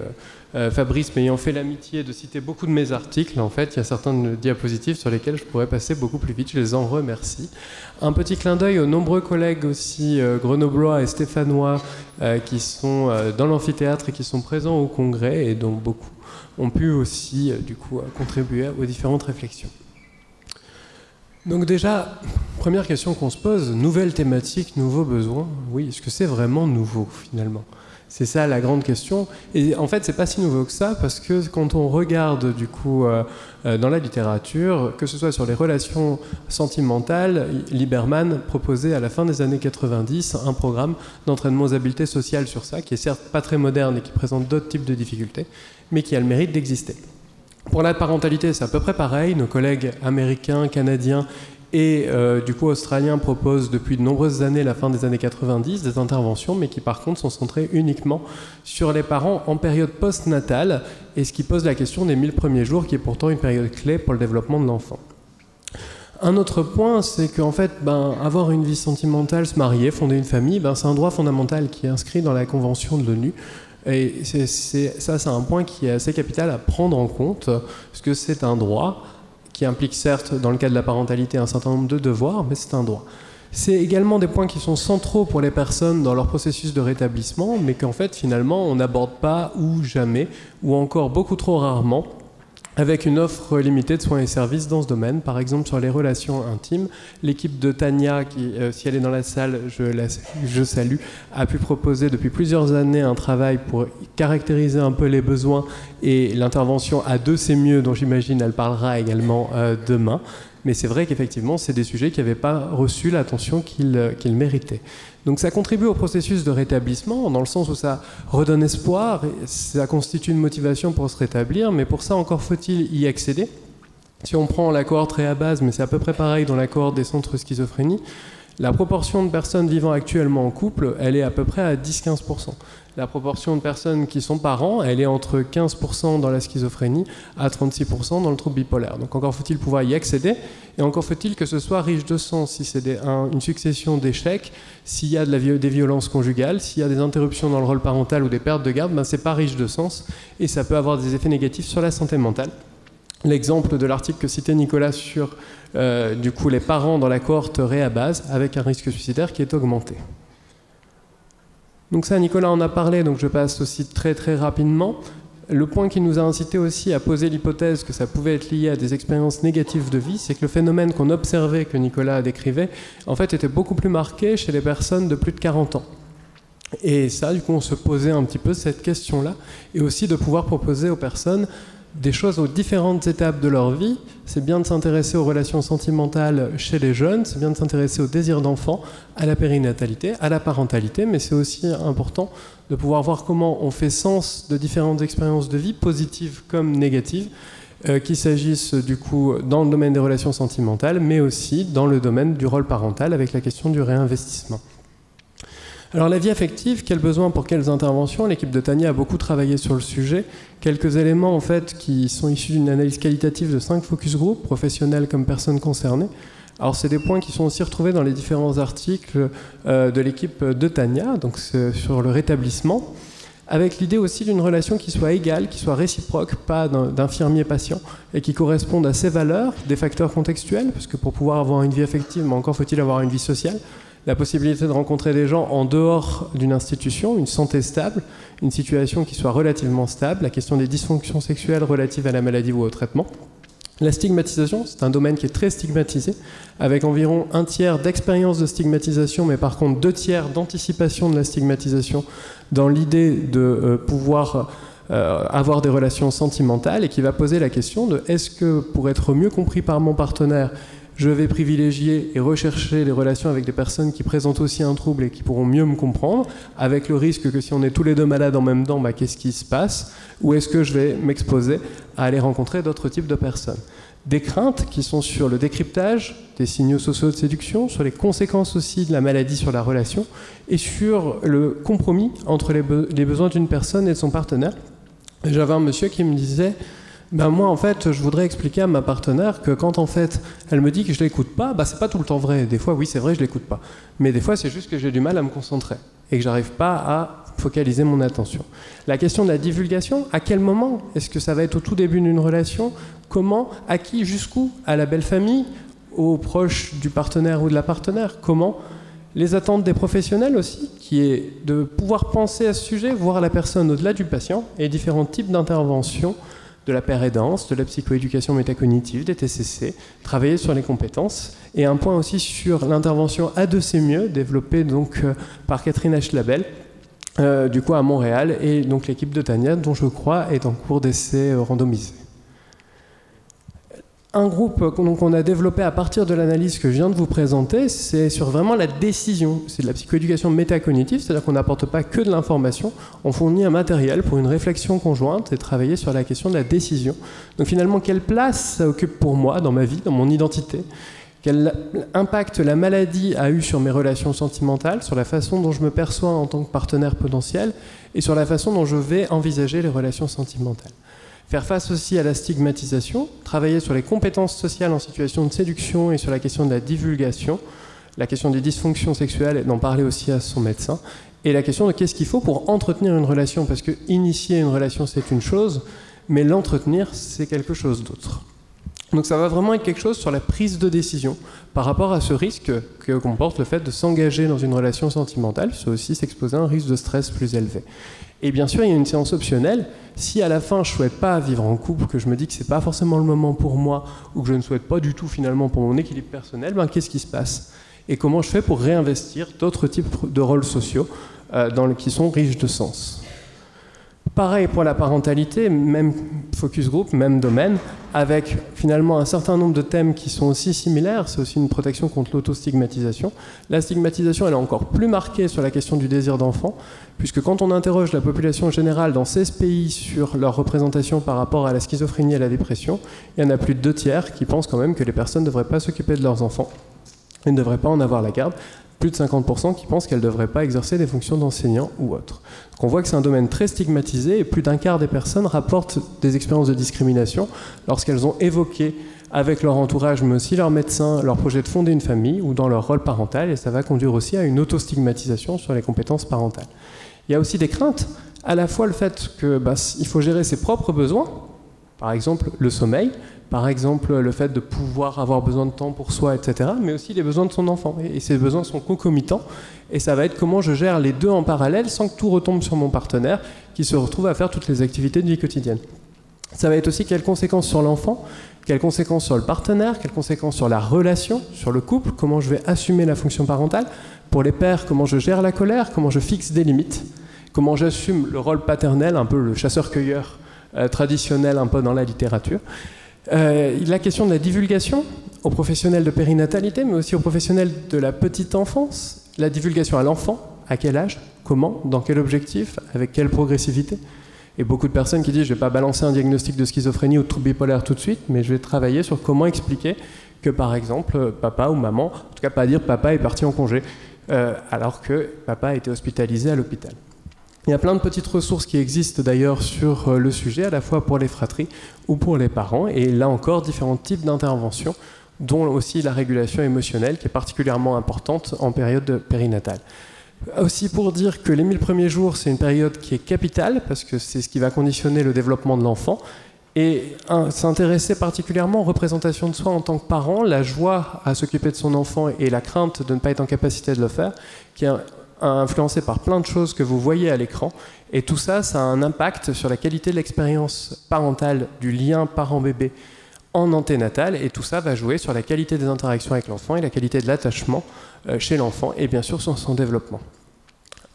Fabrice m'ayant fait l'amitié de citer beaucoup de mes articles, en fait, il y a certaines diapositives sur lesquelles je pourrais passer beaucoup plus vite, je les en remercie. Un petit clin d'œil aux nombreux collègues aussi grenoblois et stéphanois qui sont dans l'amphithéâtre et qui sont présents au congrès et dont beaucoup ont pu aussi du coup contribuer aux différentes réflexions. Donc déjà, première question qu'on se pose, nouvelle thématique, nouveaux besoins. Oui, est-ce que c'est vraiment nouveau finalement ? C'est ça la grande question. Et en fait, c'est pas si nouveau que ça, parce que quand on regarde du coup dans la littérature, que ce soit sur les relations sentimentales, Lieberman proposait à la fin des années 90 un programme d'entraînement aux habiletés sociales sur ça, qui est certes pas très moderne et qui présente d'autres types de difficultés, mais qui a le mérite d'exister. Pour la parentalité, c'est à peu près pareil. Nos collègues américains, canadiens et du coup australiens proposent depuis de nombreuses années, la fin des années 90, des interventions, mais qui par contre sont centrées uniquement sur les parents en période postnatale, et ce qui pose la question des 1000 premiers jours, qui est pourtant une période clé pour le développement de l'enfant. Un autre point, c'est qu'en fait, avoir une vie sentimentale, se marier, fonder une famille, c'est un droit fondamental qui est inscrit dans la Convention de l'ONU. Et ça, c'est un point qui est assez capital à prendre en compte, parce que c'est un droit qui implique certes, dans le cas de la parentalité, un certain nombre de devoirs, mais c'est un droit. C'est également des points qui sont centraux pour les personnes dans leur processus de rétablissement, mais qu'en fait, finalement, on n'aborde pas ou jamais, ou encore beaucoup trop rarement, avec une offre limitée de soins et services dans ce domaine. Par exemple, sur les relations intimes, l'équipe de Tania, qui, si elle est dans la salle, je salue, a pu proposer depuis plusieurs années un travail pour caractériser un peu les besoins, et l'intervention à deux, c'est mieux, dont j'imagine elle parlera également demain. Mais c'est vrai qu'effectivement, c'est des sujets qui n'avaient pas reçu l'attention qu'ils méritaient. Donc ça contribue au processus de rétablissement, dans le sens où ça redonne espoir, et ça constitue une motivation pour se rétablir, mais pour ça, encore faut-il y accéder. Si on prend la cohorte Réabase, mais c'est à peu près pareil dans la cohorte des centres schizophrénie, la proportion de personnes vivant actuellement en couple, elle est à peu près à 10-15%. La proportion de personnes qui sont parents, elle est entre 15% dans la schizophrénie à 36% dans le trouble bipolaire. Donc encore faut-il pouvoir y accéder, et encore faut-il que ce soit riche de sens. Si c'est une succession d'échecs, s'il y a des violences conjugales, s'il y a des interruptions dans le rôle parental ou des pertes de garde, c'est pas riche de sens, et ça peut avoir des effets négatifs sur la santé mentale. L'exemple de l'article que citait Nicolas sur du coup, les parents dans la cohorte Réabase avec un risque suicidaire qui est augmenté. Donc ça, Nicolas en a parlé, donc je passe aussi très très rapidement. Le point qui nous a incité aussi à poser l'hypothèse que ça pouvait être lié à des expériences négatives de vie, c'est que le phénomène qu'on observait, que Nicolas décrivait, en fait était beaucoup plus marqué chez les personnes de plus de 40 ans. Et ça, du coup, on se posait un petit peu cette question-là, et aussi de pouvoir proposer aux personnes des choses aux différentes étapes de leur vie. C'est bien de s'intéresser aux relations sentimentales chez les jeunes, c'est bien de s'intéresser au désir d'enfant, à la périnatalité, à la parentalité, mais c'est aussi important de pouvoir voir comment on fait sens de différentes expériences de vie, positives comme négatives, qu'il s'agisse du coup dans le domaine des relations sentimentales, mais aussi dans le domaine du rôle parental avec la question du réinvestissement. Alors la vie affective, quels besoins pour quelles interventions? L'équipe de Tania a beaucoup travaillé sur le sujet. Quelques éléments en fait qui sont issus d'une analyse qualitative de 5 focus group, professionnels comme personnes concernées. Alors c'est des points qui sont aussi retrouvés dans les différents articles de l'équipe de Tania, donc sur le rétablissement, avec l'idée aussi d'une relation qui soit égale, qui soit réciproque, pas d'infirmier-patient, et qui corresponde à ses valeurs, des facteurs contextuels, parce que pour pouvoir avoir une vie affective, mais encore faut-il avoir une vie sociale, la possibilité de rencontrer des gens en dehors d'une institution, une santé stable, une situation qui soit relativement stable, la question des dysfonctions sexuelles relatives à la maladie ou au traitement. La stigmatisation, c'est un domaine qui est très stigmatisé, avec environ 1/3 d'expérience de stigmatisation, mais par contre 2/3 d'anticipation de la stigmatisation dans l'idée de pouvoir avoir des relations sentimentales, et qui va poser la question de est-ce que pour être mieux compris par mon partenaire, je vais privilégier et rechercher les relations avec des personnes qui présentent aussi un trouble et qui pourront mieux me comprendre, avec le risque que si on est tous les deux malades en même temps, bah, qu'est-ce qui se passe? Ou est-ce que je vais m'exposer à aller rencontrer d'autres types de personnes? Des craintes qui sont sur le décryptage des signaux sociaux de séduction, sur les conséquences aussi de la maladie sur la relation, et sur le compromis entre les besoins d'une personne et de son partenaire. J'avais un monsieur qui me disait... Ben moi, en fait, je voudrais expliquer à ma partenaire que quand, en fait, elle me dit que je l'écoute pas, ben c'est pas tout le temps vrai. Des fois, oui, c'est vrai, je l'écoute pas. Mais des fois, c'est juste que j'ai du mal à me concentrer et que j'arrive pas à focaliser mon attention. La question de la divulgation, à quel moment? Est-ce que ça va être au tout début d'une relation? Comment? À qui? Jusqu'où? À la belle famille? Aux proches du partenaire ou de la partenaire? Comment? Les attentes des professionnels aussi, qui est de pouvoir penser à ce sujet, voir la personne au-delà du patient et différents types d'interventions, de la pérédance, de la psychoéducation métacognitive, des TCC, travailler sur les compétences. Et un point aussi sur l'intervention A2 c'est mieux, développée donc par Catherine H. Labelle, du coup à Montréal, et donc l'équipe de Tania, dont je crois est en cours d'essai randomisé. Un groupe qu'on a développé à partir de l'analyse que je viens de vous présenter, c'est sur vraiment la décision. C'est de la psychoéducation métacognitive, c'est-à-dire qu'on n'apporte pas que de l'information, on fournit un matériel pour une réflexion conjointe et travailler sur la question de la décision. Donc finalement, quelle place ça occupe pour moi dans ma vie, dans mon identité? Quel impact la maladie a eu sur mes relations sentimentales, sur la façon dont je me perçois en tant que partenaire potentiel et sur la façon dont je vais envisager les relations sentimentales. Faire face aussi à la stigmatisation, travailler sur les compétences sociales en situation de séduction et sur la question de la divulgation, la question des dysfonctions sexuelles et d'en parler aussi à son médecin, et la question de qu'est-ce qu'il faut pour entretenir une relation, parce que initier une relation c'est une chose, mais l'entretenir c'est quelque chose d'autre. Donc ça va vraiment être quelque chose sur la prise de décision par rapport à ce risque que comporte le fait de s'engager dans une relation sentimentale, c'est aussi s'exposer à un risque de stress plus élevé. Et bien sûr, il y a une séance optionnelle. Si à la fin, je ne souhaite pas vivre en couple, que je me dis que ce n'est pas forcément le moment pour moi, ou que je ne souhaite pas du tout finalement pour mon équilibre personnel, ben, qu'est-ce qui se passe? Et comment je fais pour réinvestir d'autres types de rôles sociaux qui sont riches de sens? Pareil pour la parentalité, même focus group, même domaine, avec finalement un certain nombre de thèmes qui sont aussi similaires. C'est aussi une protection contre l'autostigmatisation. La stigmatisation, elle est encore plus marquée sur la question du désir d'enfant, puisque quand on interroge la population générale dans 16 pays sur leur représentation par rapport à la schizophrénie et à la dépression, il y en a plus de 2/3 qui pensent quand même que les personnes ne devraient pas s'occuper de leurs enfants et ne devraient pas en avoir la garde. Plus de 50% qui pensent qu'elles ne devraient pas exercer des fonctions d'enseignant ou autre. Donc on voit que c'est un domaine très stigmatisé et plus d'1/4 des personnes rapportent des expériences de discrimination lorsqu'elles ont évoqué avec leur entourage, mais aussi leur médecin, leur projet de fonder une famille ou dans leur rôle parental, et ça va conduire aussi à une autostigmatisation sur les compétences parentales. Il y a aussi des craintes, à la fois le fait qu'il faut gérer ses propres besoins, par exemple le sommeil, par exemple le fait de pouvoir avoir besoin de temps pour soi, etc., mais aussi les besoins de son enfant. Et ces besoins sont concomitants, et ça va être comment je gère les deux en parallèle sans que tout retombe sur mon partenaire qui se retrouve à faire toutes les activités de vie quotidienne. Ça va être aussi quelles conséquences sur l'enfant, quelles conséquences sur le partenaire, quelles conséquences sur la relation, sur le couple, comment je vais assumer la fonction parentale. Pour les pères, comment je gère la colère, comment je fixe des limites, comment j'assume le rôle paternel, un peu le chasseur-cueilleur traditionnelle un peu dans la littérature. La question de la divulgation aux professionnels de périnatalité, mais aussi aux professionnels de la petite enfance. La divulgation à l'enfant, à quel âge, comment, dans quel objectif, avec quelle progressivité. Et beaucoup de personnes qui disent je ne vais pas balancer un diagnostic de schizophrénie ou de trouble bipolaire tout de suite, mais je vais travailler sur comment expliquer que par exemple papa ou maman, en tout cas pas dire papa est parti en congé, alors que papa a été hospitalisé à l'hôpital. Il y a plein de petites ressources qui existent d'ailleurs sur le sujet, à la fois pour les fratries ou pour les parents, et là encore différents types d'interventions, dont aussi la régulation émotionnelle qui est particulièrement importante en période périnatale. Aussi pour dire que les 1000 premiers jours, c'est une période qui est capitale, parce que c'est ce qui va conditionner le développement de l'enfant, et s'intéresser particulièrement aux représentations de soi en tant que parent, la joie à s'occuper de son enfant et la crainte de ne pas être en capacité de le faire, qui est influencé par plein de choses que vous voyez à l'écran. Et tout ça, ça a un impact sur la qualité de l'expérience parentale, du lien parent-bébé en anténatal, et tout ça va jouer sur la qualité des interactions avec l'enfant et la qualité de l'attachement chez l'enfant, et bien sûr sur son développement.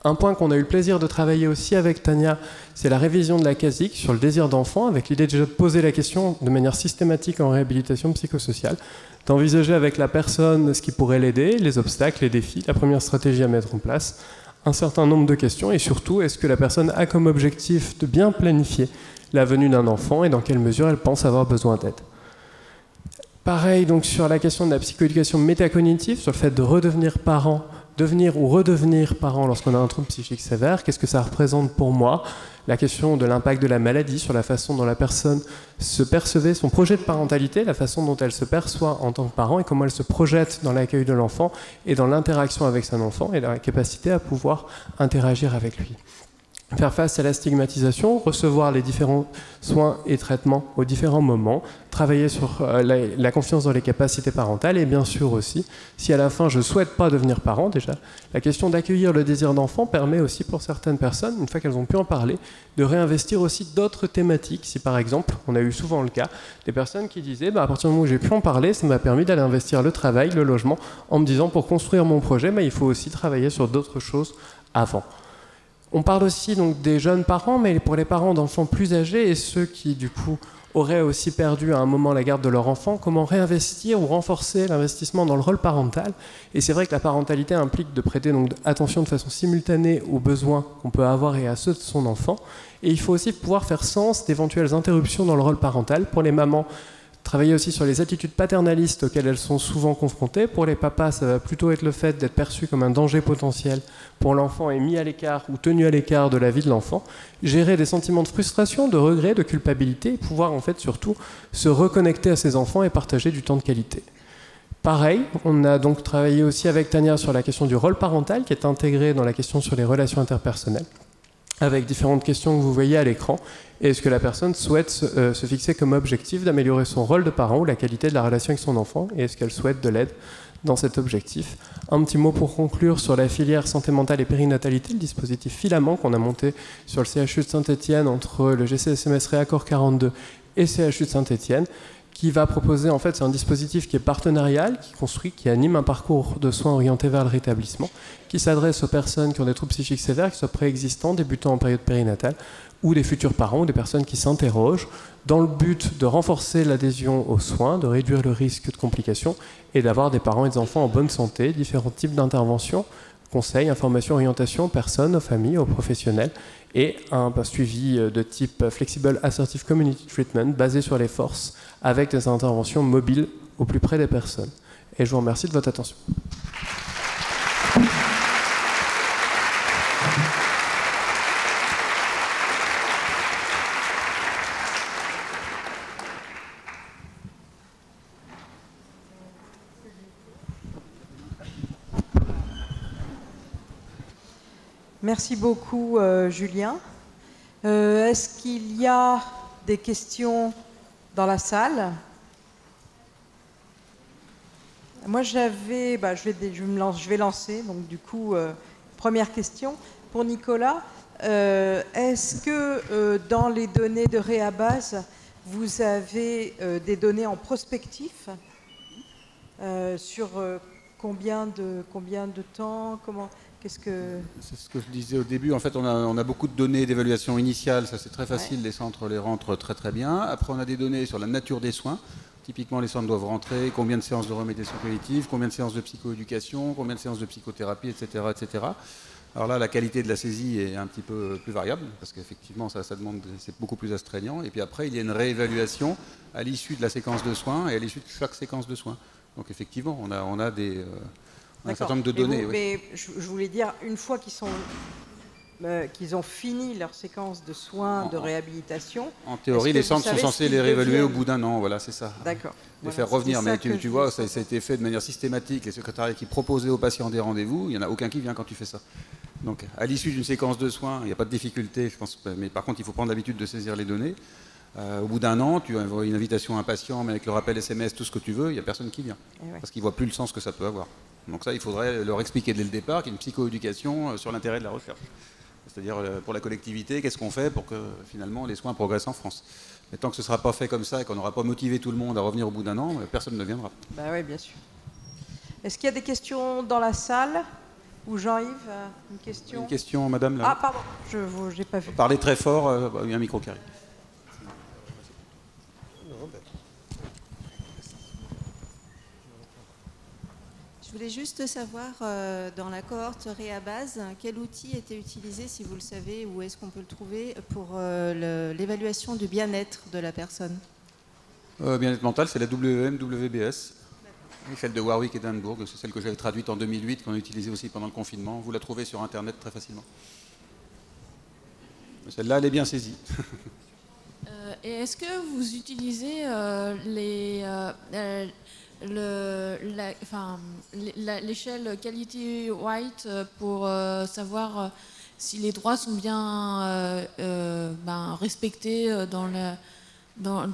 Un point qu'on a eu le plaisir de travailler aussi avec Tania, c'est la révision de la CASIC sur le désir d'enfant, avec l'idée déjà de poser la question de manière systématique en réhabilitation psychosociale, d'envisager avec la personne ce qui pourrait l'aider, les obstacles, les défis, la première stratégie à mettre en place, un certain nombre de questions, et surtout, est-ce que la personne a comme objectif de bien planifier la venue d'un enfant et dans quelle mesure elle pense avoir besoin d'aide. Pareil donc sur la question de la psychoéducation métacognitive, sur le fait de redevenir parent, devenir ou redevenir parent lorsqu'on a un trouble psychique sévère, qu'est-ce que ça représente pour moi? La question de l'impact de la maladie sur la façon dont la personne se percevait, son projet de parentalité, la façon dont elle se perçoit en tant que parent et comment elle se projette dans l'accueil de l'enfant et dans l'interaction avec son enfant et la capacité à pouvoir interagir avec lui. Faire face à la stigmatisation, recevoir les différents soins et traitements aux différents moments, travailler sur la confiance dans les capacités parentales et bien sûr aussi, si à la fin je ne souhaite pas devenir parent déjà, la question d'accueillir le désir d'enfant permet aussi pour certaines personnes, une fois qu'elles ont pu en parler, de réinvestir aussi d'autres thématiques. Si par exemple, on a eu souvent le cas, des personnes qui disaient à partir du moment où j'ai pu en parler, ça m'a permis d'aller investir le travail, le logement, en me disant pour construire mon projet, il faut aussi travailler sur d'autres choses avant. On parle aussi donc des jeunes parents, mais pour les parents d'enfants plus âgés et ceux qui du coup auraient aussi perdu à un moment la garde de leur enfant, comment réinvestir ou renforcer l'investissement dans le rôle parental. Et c'est vrai que la parentalité implique de prêter donc attention de façon simultanée aux besoins qu'on peut avoir et à ceux de son enfant. Et il faut aussi pouvoir faire sens d'éventuelles interruptions dans le rôle parental pour les mamans. Travailler aussi sur les attitudes paternalistes auxquelles elles sont souvent confrontées. Pour les papas, ça va plutôt être le fait d'être perçu comme un danger potentiel pour l'enfant et mis à l'écart ou tenu à l'écart de la vie de l'enfant. Gérer des sentiments de frustration, de regret, de culpabilité et pouvoir en fait surtout se reconnecter à ses enfants et partager du temps de qualité. Pareil, on a donc travaillé aussi avec Tania sur la question du rôle parental qui est intégrée dans la question sur les relations interpersonnelles, avec différentes questions que vous voyez à l'écran. Est-ce que la personne souhaite se fixer comme objectif d'améliorer son rôle de parent ou la qualité de la relation avec son enfant? Et est-ce qu'elle souhaite de l'aide dans cet objectif? Un petit mot pour conclure sur la filière santé mentale et périnatalité, le dispositif Filament qu'on a monté sur le CHU de Saint-Étienne entre le GCSMS Réaccord 42 et CHU de Saint-Étienne, qui va proposer, en fait, c'est un dispositif qui est partenarial, qui construit, qui anime un parcours de soins orienté vers le rétablissement, qui s'adresse aux personnes qui ont des troubles psychiques sévères, qui soient préexistants, débutant en période périnatale, ou des futurs parents, ou des personnes qui s'interrogent, dans le but de renforcer l'adhésion aux soins, de réduire le risque de complications, et d'avoir des parents et des enfants en bonne santé, différents types d'interventions, conseils, informations, orientations, personnes, aux familles, aux professionnels, et un suivi de type Flexible Assertive Community Treatment, basé sur les forces, avec des interventions mobiles au plus près des personnes. Et je vous remercie de votre attention. Merci beaucoup, Julien. Est-ce qu'il y a des questions dans la salle? Moi, je vais lancer. Donc, du coup, première question pour Nicolas. Est-ce que dans les données de Réabase, vous avez des données en prospectif sur combien de temps, Qu'est-ce que... C'est ce que je disais au début. En fait, on a beaucoup de données d'évaluation initiale. Ça, c'est très facile. Les centres les rentrent très très bien. Après, on a des données sur la nature des soins. Typiquement, les centres doivent rentrer combien de séances de remédiation cognitive, combien de séances de psychoéducation, combien de séances de psychothérapie, etc., etc. Alors là, la qualité de la saisie est un petit peu plus variable, parce qu'effectivement, ça demande, c'est beaucoup plus astreignant. Et puis après, il y a une réévaluation à l'issue de la séquence de soins et à l'issue de chaque séquence de soins. Donc effectivement, on a un certain nombre de données. Mais je voulais dire, une fois qu'ils ont fini leur séquence de soins, de réhabilitation... En théorie, les centres sont censés les réévaluer au bout d'un an, voilà, c'est ça. D'accord. Les faire revenir, mais tu vois, ça a été fait de manière systématique. Les secrétariats qui proposaient aux patients des rendez-vous, il n'y en a aucun qui vient quand tu fais ça. Donc, à l'issue d'une séquence de soins, il n'y a pas de difficulté, je pense, mais par contre, il faut prendre l'habitude de saisir les données. Au bout d'un an, tu envoies une invitation à un patient, mais avec le rappel SMS, tout ce que tu veux, il n'y a personne qui vient. Parce qu'il ne voit plus le sens que ça peut avoir. Donc ça, il faudrait leur expliquer dès le départ qu'il y a une psychoéducation sur l'intérêt de la recherche. C'est-à-dire, pour la collectivité, qu'est-ce qu'on fait pour que, finalement, les soins progressent en France. Mais tant que ce ne sera pas fait comme ça et qu'on n'aura pas motivé tout le monde à revenir au bout d'un an, personne ne viendra. Bah oui, bien sûr. Est-ce qu'il y a des questions dans la salle? Ou Jean-Yves, une question? Une question, madame, là. Ah, pardon, je n'ai pas vu. Parlez très fort, il y a un micro qui arrive. Je voulais juste savoir, dans la cohorte Réabase, quel outil était utilisé, si vous le savez, où est-ce qu'on peut le trouver, pour l'évaluation du bien-être de la personne? Bien-être mental, c'est la WEM-WBS, celle de Warwick et d'Edinburgh. C'est celle que j'avais traduite en 2008, qu'on a utilisée aussi pendant le confinement. Vous la trouvez sur Internet très facilement. Celle-là, elle est bien saisie. Et est-ce que vous utilisez l'échelle Quality White pour savoir si les droits sont bien respectés dans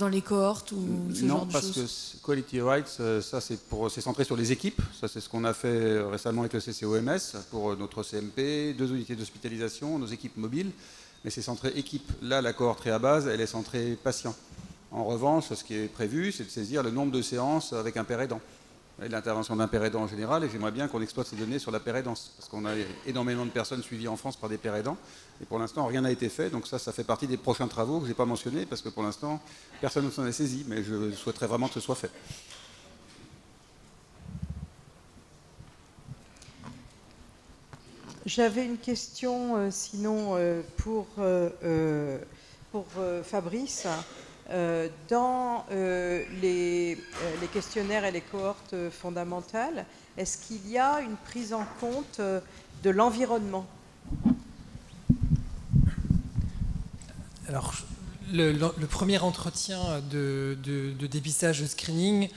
les cohortes ou ce genre de choses? Non, parce que Quality Rights, ça c'est centré sur les équipes. Ça c'est ce qu'on a fait récemment avec le CCOMS pour notre CMP, 2 unités d'hospitalisation, nos équipes mobiles. Mais c'est centré équipe. Là, la cohorte Réabase, elle est centrée patient. En revanche, ce qui est prévu, c'est de saisir le nombre de séances avec un père aidant. L'intervention d'un père aidant en général, et j'aimerais bien qu'on exploite ces données sur la père aidance, parce qu'on a énormément de personnes suivies en France par des pères aidants, et pour l'instant rien n'a été fait, donc ça fait partie des prochains travaux que je n'ai pas mentionnés, parce que pour l'instant personne ne s'en est saisi, mais je souhaiterais vraiment que ce soit fait. J'avais une question, sinon, pour Fabrice. Dans les questionnaires et les cohortes fondamentales, est-ce qu'il y a une prise en compte de l'environnement? Alors, le premier entretien de dépistage de screening,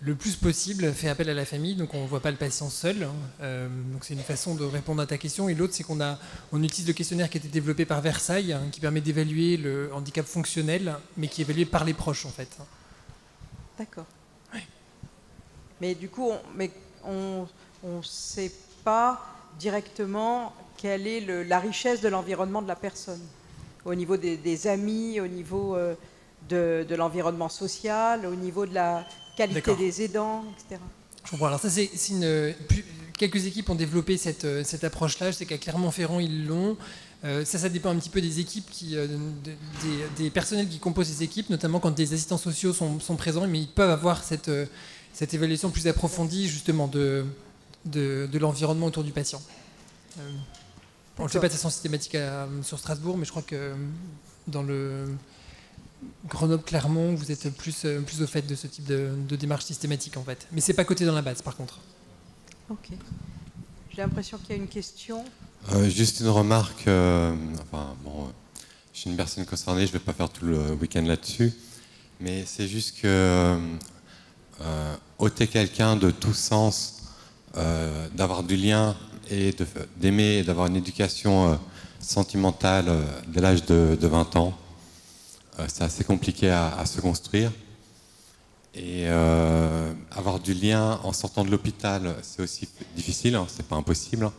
le plus possible, fait appel à la famille, donc on ne voit pas le patient seul. Donc c'est une façon de répondre à ta question. Et l'autre, c'est qu'on utilise le questionnaire qui a été développé par Versailles, qui permet d'évaluer le handicap fonctionnel, mais qui est évalué par les proches, en fait. D'accord. Oui. Mais du coup, on ne sait pas directement quelle est la richesse de l'environnement de la personne, au niveau des amis, au niveau de l'environnement social, au niveau de la qualité des aidants, etc. Je comprends. Alors ça, quelques équipes ont développé cette approche-là. Je sais qu'à Clermont-Ferrand, ils l'ont. Ça dépend un petit peu des équipes, des personnels qui composent ces équipes, notamment quand des assistants sociaux sont présents, mais ils peuvent avoir cette évaluation plus approfondie, justement, de l'environnement autour du patient. On ne fait pas de façon systématique sur Strasbourg, mais je crois que dans le Grenoble-Clermont, vous êtes plus au fait de ce type de démarche systématique, en fait. Mais ce n'est pas coté dans la base, par contre. Ok. J'ai l'impression qu'il y a une question. Juste une remarque. Je suis une personne concernée, je ne vais pas faire tout le week-end là-dessus. Mais c'est juste que ôter quelqu'un de tout sens, d'avoir du lien et d'aimer et d'avoir une éducation sentimentale dès l'âge de 20 ans, c'est assez compliqué à se construire. Et avoir du lien en sortant de l'hôpital, c'est aussi difficile, hein, c'est pas impossible.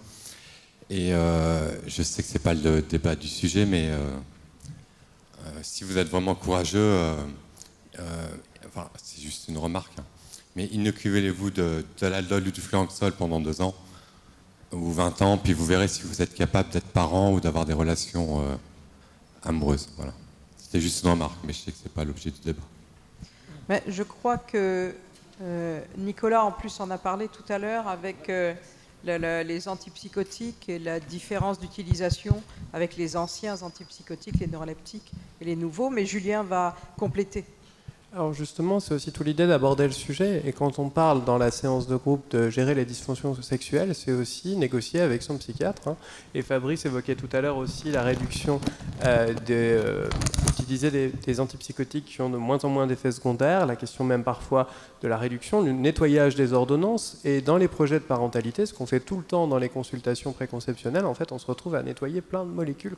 Et je sais que c'est pas le débat du sujet, mais si vous êtes vraiment courageux, c'est juste une remarque, hein, mais inoculez-vous de l'aldol ou du fluoxetine pendant 2 ans. ou 20 ans, puis vous verrez si vous êtes capable d'être parent ou d'avoir des relations amoureuses. Voilà. C'était juste une remarque, mais je sais que ce n'est pas l'objet du débat. Mais je crois que Nicolas, en plus, en a parlé tout à l'heure avec les antipsychotiques et la différence d'utilisation avec les anciens antipsychotiques, les neuroleptiques et les nouveaux. Mais Julien va compléter. Alors justement, c'est aussi toute l'idée d'aborder le sujet. Et quand on parle dans la séance de groupe de gérer les dysfonctions sexuelles, c'est aussi négocier avec son psychiatre. Hein. Et Fabrice évoquait tout à l'heure aussi la réduction d'utiliser des antipsychotiques qui ont de moins en moins d'effets secondaires, la question même parfois de la réduction, du nettoyage des ordonnances. Et dans les projets de parentalité, ce qu'on fait tout le temps dans les consultations préconceptionnelles, en fait, on se retrouve à nettoyer plein de molécules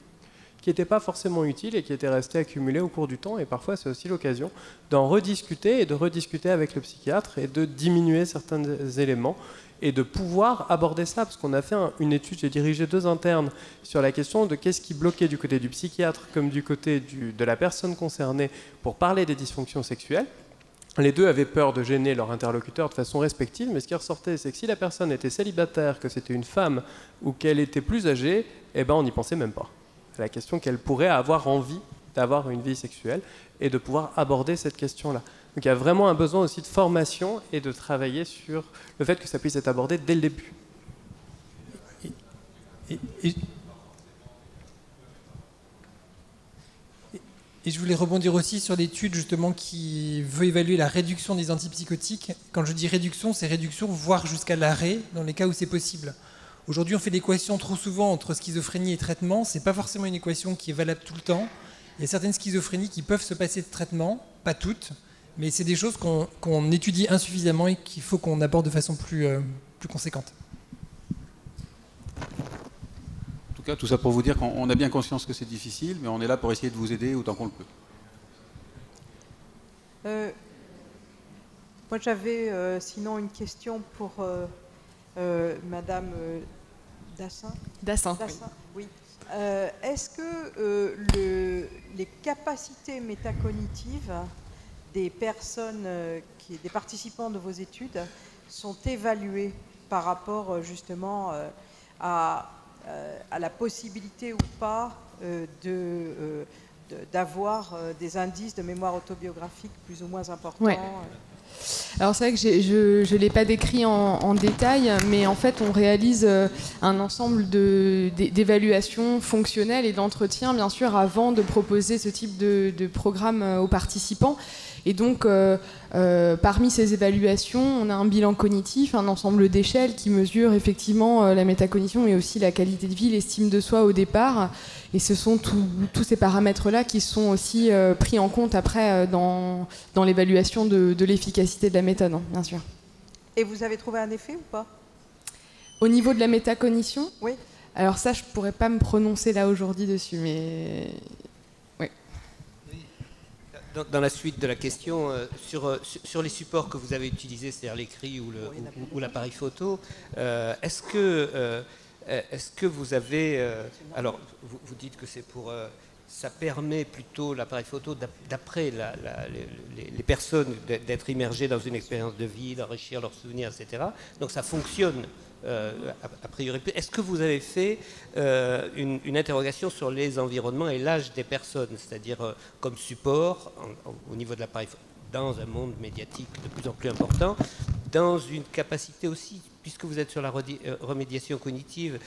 qui n'étaient pas forcément utiles et qui étaient restées accumulées au cours du temps. Et parfois, c'est aussi l'occasion d'en rediscuter et de rediscuter avec le psychiatre et de diminuer certains éléments et de pouvoir aborder ça. Parce qu'on a fait une étude, j'ai dirigé 2 internes sur la question de qu'est-ce qui bloquait du côté du psychiatre comme du côté de la personne concernée pour parler des dysfonctions sexuelles. Les 2 avaient peur de gêner leur interlocuteur de façon respective, mais ce qui ressortait, c'est que si la personne était célibataire, que c'était une femme ou qu'elle était plus âgée, eh ben, on n'y pensait même pas. La question qu'elle pourrait avoir envie d'avoir une vie sexuelle et de pouvoir aborder cette question-là. Donc il y a vraiment un besoin aussi de formation et de travailler sur le fait que ça puisse être abordé dès le début. Et je voulais rebondir aussi sur l'étude justement qui veut évaluer la réduction des antipsychotiques. Quand je dis réduction, c'est réduction voire jusqu'à l'arrêt dans les cas où c'est possible. Aujourd'hui, on fait l'équation trop souvent entre schizophrénie et traitement. Ce n'est pas forcément une équation qui est valable tout le temps. Il y a certaines schizophrénies qui peuvent se passer de traitement, pas toutes, mais c'est des choses qu'on étudie insuffisamment et qu'il faut qu'on aborde de façon plus conséquente. En tout cas, tout ça pour vous dire qu'on a bien conscience que c'est difficile, mais on est là pour essayer de vous aider autant qu'on le peut. Moi, j'avais sinon une question pour Madame Dassin. Dassin. Oui. Est-ce que les capacités métacognitives des personnes, des participants de vos études sont évaluées par rapport justement à la possibilité ou pas d'avoir des indices de mémoire autobiographique plus ou moins importants? Ouais. Alors c'est vrai que je ne l'ai pas décrit en détail, mais en fait on réalise un ensemble d'évaluations fonctionnelles et d'entretiens, bien sûr, avant de proposer ce type de programme aux participants. Et donc, parmi ces évaluations, on a un bilan cognitif, un ensemble d'échelles qui mesure effectivement la métacognition, mais aussi la qualité de vie, l'estime de soi au départ. Et ce sont tous ces paramètres-là qui sont aussi pris en compte après dans l'évaluation de l'efficacité de la méthode, hein, bien sûr. Et vous avez trouvé un effet ou pas? Au niveau de la métacognition? Oui. Alors ça, je ne pourrais pas me prononcer là aujourd'hui dessus, mais... Oui. Dans la suite de la question, sur les supports que vous avez utilisés, c'est-à-dire l'écrit ou l'appareil photo, est-ce que vous avez... alors, vous dites que c'est pour... ça permet plutôt, l'appareil photo, d'après les personnes, d'être immergées dans une expérience de vie, d'enrichir leurs souvenirs, etc. Donc ça fonctionne a priori. Est-ce que vous avez fait une interrogation sur les environnements et l'âge des personnes, c'est-à-dire comme support au niveau de l'appareil photo, dans un monde médiatique de plus en plus important, dans une capacité aussi, puisque vous êtes sur la remédiation cognitive,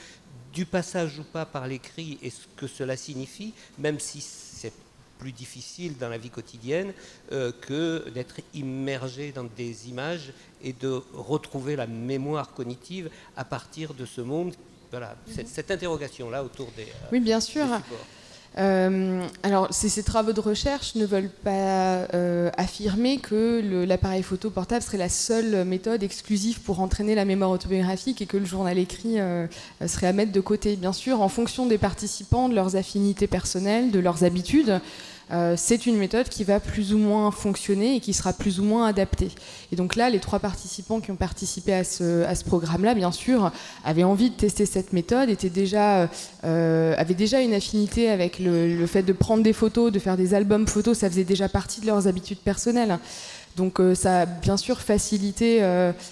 du passage ou pas par l'écrit et ce que cela signifie, même si c'est plus difficile dans la vie quotidienne que d'être immergé dans des images et de retrouver la mémoire cognitive à partir de ce monde. Voilà, cette interrogation-là autour des oui, bien sûr. Alors, ces travaux de recherche ne veulent pas affirmer que l'appareil photo portable serait la seule méthode exclusive pour entraîner la mémoire autobiographique et que le journal écrit serait à mettre de côté. Bien sûr, en fonction des participants, de leurs affinités personnelles, de leurs habitudes, c'est une méthode qui va plus ou moins fonctionner et qui sera plus ou moins adaptée. Et donc là, les 3 participants qui ont participé à ce programme-là, bien sûr, avaient envie de tester cette méthode, avaient déjà une affinité avec le fait de prendre des photos, de faire des albums photos, ça faisait déjà partie de leurs habitudes personnelles. Donc ça a bien sûr facilité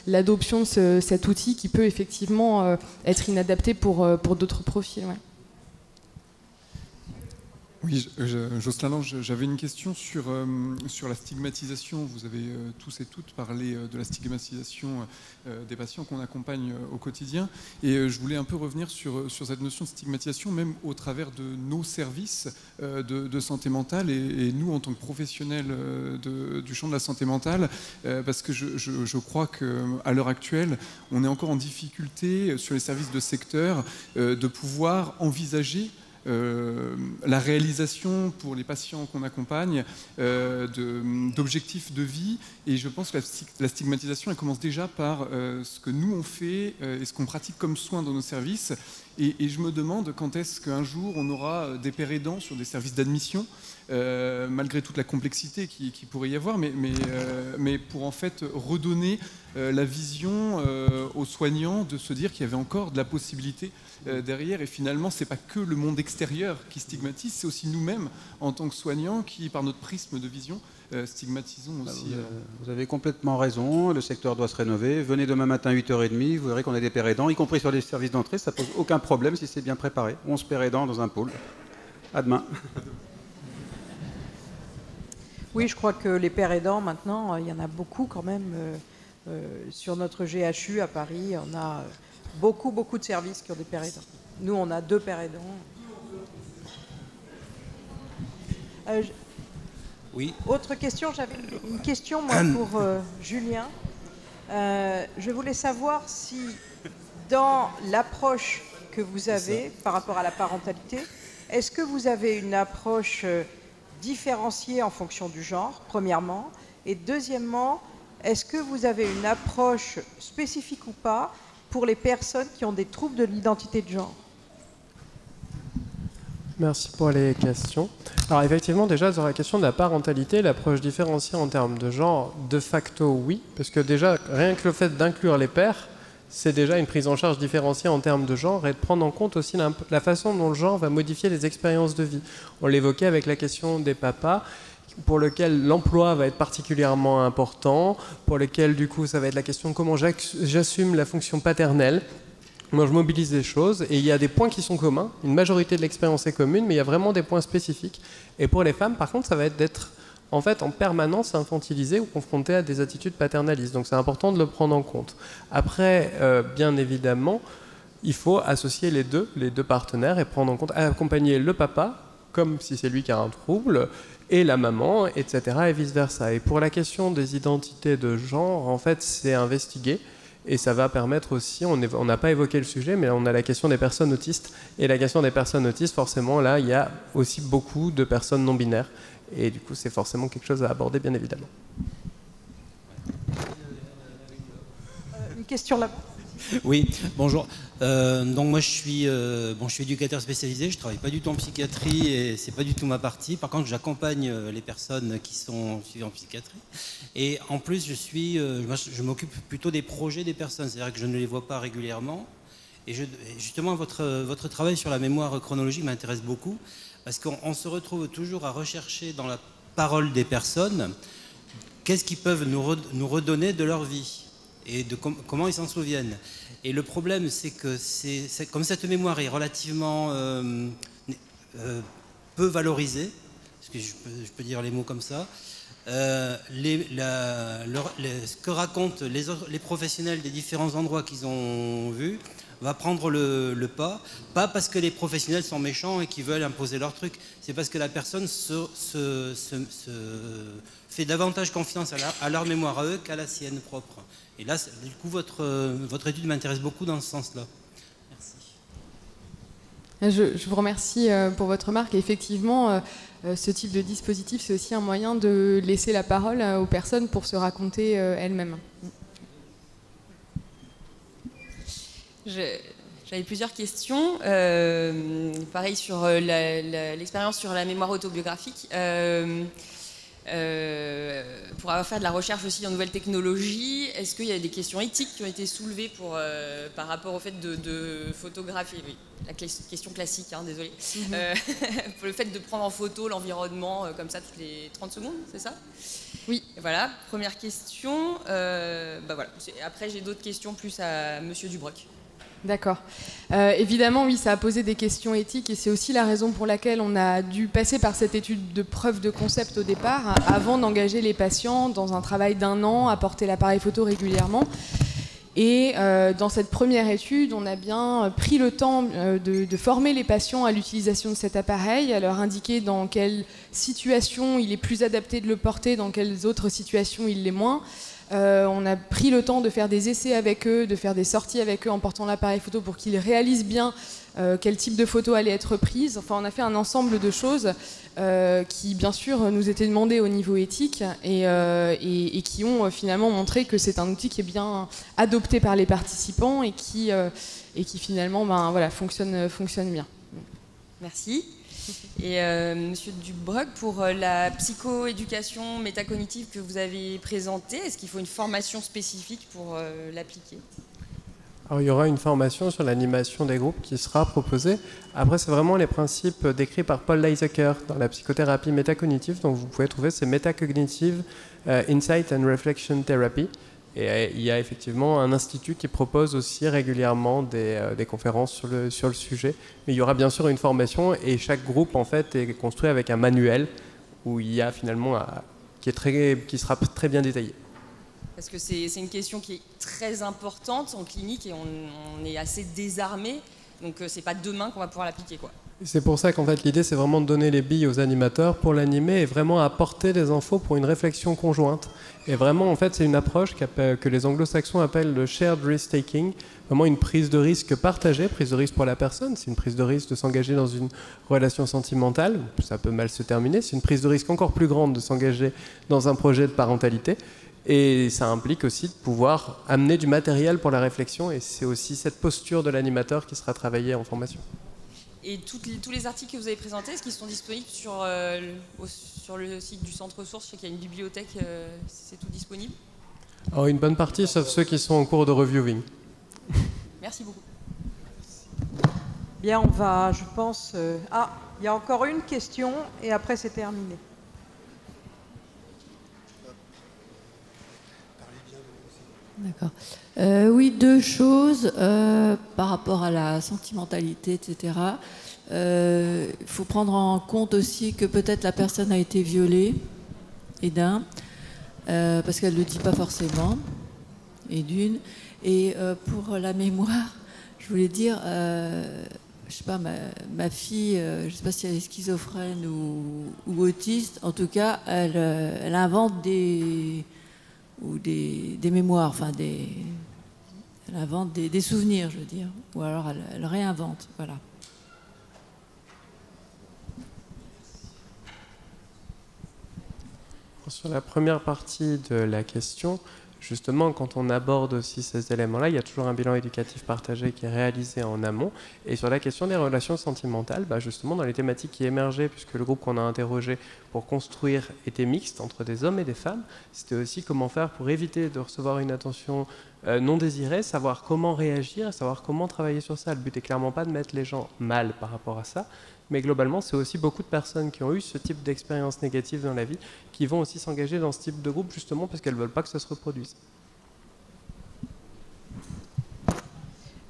l'adoption de cet outil qui peut effectivement être inadapté pour d'autres profils. Ouais. Oui, Jocelyn Lange, j'avais une question sur la stigmatisation. Vous avez tous et toutes parlé de la stigmatisation des patients qu'on accompagne au quotidien. Et je voulais un peu revenir sur cette notion de stigmatisation, même au travers de nos services de santé mentale et nous, en tant que professionnels du champ de la santé mentale, parce que je crois qu'à l'heure actuelle, on est encore en difficulté sur les services de secteur de pouvoir envisager la réalisation pour les patients qu'on accompagne d'objectifs de vie. Et je pense que la stigmatisation, elle commence déjà par ce que nous on fait et ce qu'on pratique comme soins dans nos services. Et je me demande quand est-ce qu'un jour on aura des pères aidants sur des services d'admission, malgré toute la complexité qui pourrait y avoir, mais pour en fait redonner la vision aux soignants de se dire qu'il y avait encore de la possibilité derrière. Et finalement, c'est pas que le monde extérieur qui stigmatise, c'est aussi nous-mêmes en tant que soignants qui, par notre prisme de vision, stigmatisons aussi. Vous avez complètement raison, le secteur doit se rénover. Venez demain matin à 8h30, vous verrez qu'on a des pères aidants, y compris sur les services d'entrée, ça pose aucun problème si c'est bien préparé. 11 pères aidants dans un pôle. À demain. Oui, je crois que les pères aidants, maintenant, il y en a beaucoup quand même. Sur notre GHU à Paris, on a beaucoup de services qui ont des pères aidants. Nous, on a 2 pères aidants. Oui. Autre question, j'avais une question moi, pour Julien. Je voulais savoir si, dans l'approche que vous avez par rapport à la parentalité, est-ce que vous avez une approche différenciée en fonction du genre, premièrement, et deuxièmement, est-ce que vous avez une approche spécifique ou pas pour les personnes qui ont des troubles de l'identité de genre? Merci pour les questions. Alors effectivement, déjà sur la question de la parentalité, l'approche différenciée en termes de genre, de facto oui, parce que déjà, rien que le fait d'inclure les pères, c'est déjà une prise en charge différenciée en termes de genre et de prendre en compte aussi la façon dont le genre va modifier les expériences de vie. On l'évoquait avec la question des papas, pour lequel l'emploi va être particulièrement important, pour lequel du coup ça va être la question de comment j'assume la fonction paternelle. Moi je mobilise des choses et il y a des points qui sont communs, une majorité de l'expérience est commune, mais il y a vraiment des points spécifiques. Et pour les femmes par contre ça va être d'être en fait en permanence infantilisées ou confrontées à des attitudes paternalistes. Donc c'est important de le prendre en compte. Après, bien évidemment, il faut associer les deux partenaires et prendre en compte, accompagner le papa, comme si c'est lui qui a un trouble, et la maman, etc. et vice-versa. Et pour la question des identités de genre, en fait, c'est investigué. Et ça va permettre aussi, on n'a pas évoqué le sujet, mais on a la question des personnes autistes. Et la question des personnes autistes, forcément, là, il y a aussi beaucoup de personnes non-binaires. Et du coup, c'est forcément quelque chose à aborder, bien évidemment. Une question là-bas. Oui, bonjour. Donc moi je suis éducateur spécialisé, je ne travaille pas du tout en psychiatrie et c'est pas du tout ma partie. Par contre j'accompagne les personnes qui sont suivies en psychiatrie. Et en plus je m'occupe plutôt des projets des personnes, c'est-à-dire que je ne les vois pas régulièrement. Et justement votre travail sur la mémoire chronologique m'intéresse beaucoup parce qu'on se retrouve toujours à rechercher dans la parole des personnes qu'est-ce qu'ils peuvent nous redonner de leur vie et de comment ils s'en souviennent. Et le problème, c'est que comme cette mémoire est relativement peu valorisée, parce que je peux dire les mots comme ça, ce que racontent les professionnels des différents endroits qu'ils ont vus va prendre le pas parce que les professionnels sont méchants et qu'ils veulent imposer leur truc, c'est parce que la personne se fait davantage confiance à leur mémoire à eux qu'à la sienne propre. Et là, du coup, votre étude m'intéresse beaucoup dans ce sens-là. Merci. Je vous remercie pour votre remarque. Et effectivement, ce type de dispositif, c'est aussi un moyen de laisser la parole aux personnes pour se raconter elles-mêmes. J'avais plusieurs questions. Pareil sur l'expérience sur la mémoire autobiographique. pour avoir fait de la recherche aussi en nouvelles technologies, est-ce qu'il y a des questions éthiques qui ont été soulevées par rapport au fait de photographier, oui, la question classique, hein, désolé, pour le fait de prendre en photo l'environnement comme ça toutes les 30 secondes, c'est ça? Oui. Voilà, première question. Voilà. Après, j'ai d'autres questions plus à Monsieur Dubroc. D'accord. Évidemment, oui, ça a posé des questions éthiques et c'est aussi la raison pour laquelle on a dû passer par cette étude de preuve de concept au départ, avant d'engager les patients dans un travail d'1 an, à porter l'appareil photo régulièrement. Et dans cette première étude, on a bien pris le temps de former les patients à l'utilisation de cet appareil, à leur indiquer dans quelle situation il est plus adapté de le porter, dans quelles autres situations il l'est moins. On a pris le temps de faire des essais avec eux, de faire des sorties avec eux en portant l'appareil photo pour qu'ils réalisent bien quel type de photo allait être prise. Enfin, on a fait un ensemble de choses qui, bien sûr, nous étaient demandées au niveau éthique et qui ont finalement montré que c'est un outil qui est bien adopté par les participants et qui finalement voilà, fonctionne bien. Merci. Et Monsieur Dubroc, pour la psychoéducation métacognitive que vous avez présentée, est-ce qu'il faut une formation spécifique pour l'appliquer? Alors, il y aura une formation sur l'animation des groupes qui sera proposée. Après, c'est vraiment les principes décrits par Paul Leisecker dans la psychothérapie métacognitive. Donc, vous pouvez trouver ces Metacognitive Insight and Reflection Therapy. Et il y a effectivement un institut qui propose aussi régulièrement des conférences sur le sujet. Mais il y aura bien sûr une formation et chaque groupe en fait est construit avec un manuel où il y a finalement qui sera très bien détaillé. Parce que c'est une question qui est très importante en clinique et on est assez désarmé. Donc c'est pas demain qu'on va pouvoir l'appliquer, quoi. C'est pour ça qu'en fait l'idée c'est vraiment de donner les billes aux animateurs pour l'animer et vraiment apporter des infos pour une réflexion conjointe. Et vraiment en fait c'est une approche que les anglo-saxons appellent le shared risk taking, vraiment une prise de risque partagée, prise de risque pour la personne, c'est une prise de risque de s'engager dans une relation sentimentale, ça peut mal se terminer, c'est une prise de risque encore plus grande de s'engager dans un projet de parentalité. Et ça implique aussi de pouvoir amener du matériel pour la réflexion et c'est aussi cette posture de l'animateur qui sera travaillée en formation. Et tous les articles que vous avez présentés, est-ce qu'ils sont disponibles sur le site du centre ressources? Je sais qu'il y a une bibliothèque, c'est tout disponible? Alors une bonne partie, sauf ceux qui sont en cours de reviewing. Merci beaucoup. Bien, on va, je pense... il y a encore une question et après c'est terminé. D'accord. Oui, 2 choses par rapport à la sentimentalité, etc. Il faut prendre en compte aussi que peut-être la personne a été violée, et parce qu'elle ne le dit pas forcément, et d'une. Et pour la mémoire, je voulais dire, je sais pas, ma fille, je ne sais pas si elle est schizophrène ou autiste, en tout cas, elle invente des mémoires, enfin elle invente des souvenirs, je veux dire, ou alors elle réinvente, voilà. Sur la première partie de la question, justement, quand on aborde aussi ces éléments-là, il y a toujours un bilan éducatif partagé qui est réalisé en amont. Et sur la question des relations sentimentales, justement, dans les thématiques qui émergeaient, puisque le groupe qu'on a interrogé pour construire était mixte entre des hommes et des femmes, c'était aussi comment faire pour éviter de recevoir une attention non désirée, savoir comment réagir, savoir comment travailler sur ça. Le but est clairement pas de mettre les gens mal par rapport à ça, mais globalement, c'est aussi beaucoup de personnes qui ont eu ce type d'expérience négative dans la vie qui vont aussi s'engager dans ce type de groupe justement parce qu'elles ne veulent pas que ça se reproduise.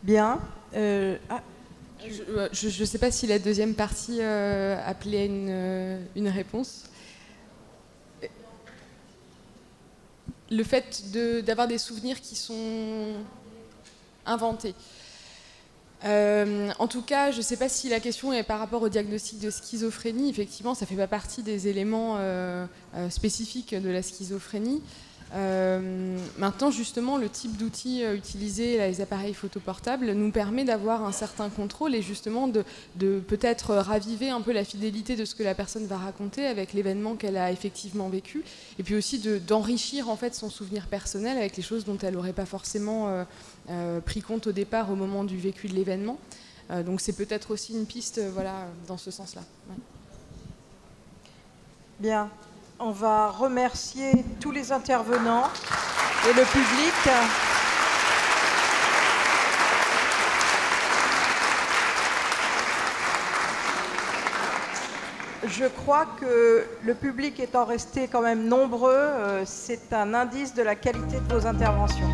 Bien. Je ne sais pas si la deuxième partie appelait une réponse. Le fait d'avoir des souvenirs qui sont inventés. En tout cas, je ne sais pas si la question est par rapport au diagnostic de schizophrénie. Effectivement, ça ne fait pas partie des éléments spécifiques de la schizophrénie. Maintenant, justement, le type d'outils utilisés, les appareils photoportables, nous permet d'avoir un certain contrôle et justement de peut-être raviver un peu la fidélité de ce que la personne va raconter avec l'événement qu'elle a effectivement vécu, et puis aussi d'enrichir en fait son souvenir personnel avec les choses dont elle n'aurait pas forcément pris compte au départ au moment du vécu de l'événement. Donc c'est peut-être aussi une piste voilà, dans ce sens-là. Ouais. Bien. On va remercier tous les intervenants et le public. Je crois que le public étant resté quand même nombreux, c'est un indice de la qualité de vos interventions.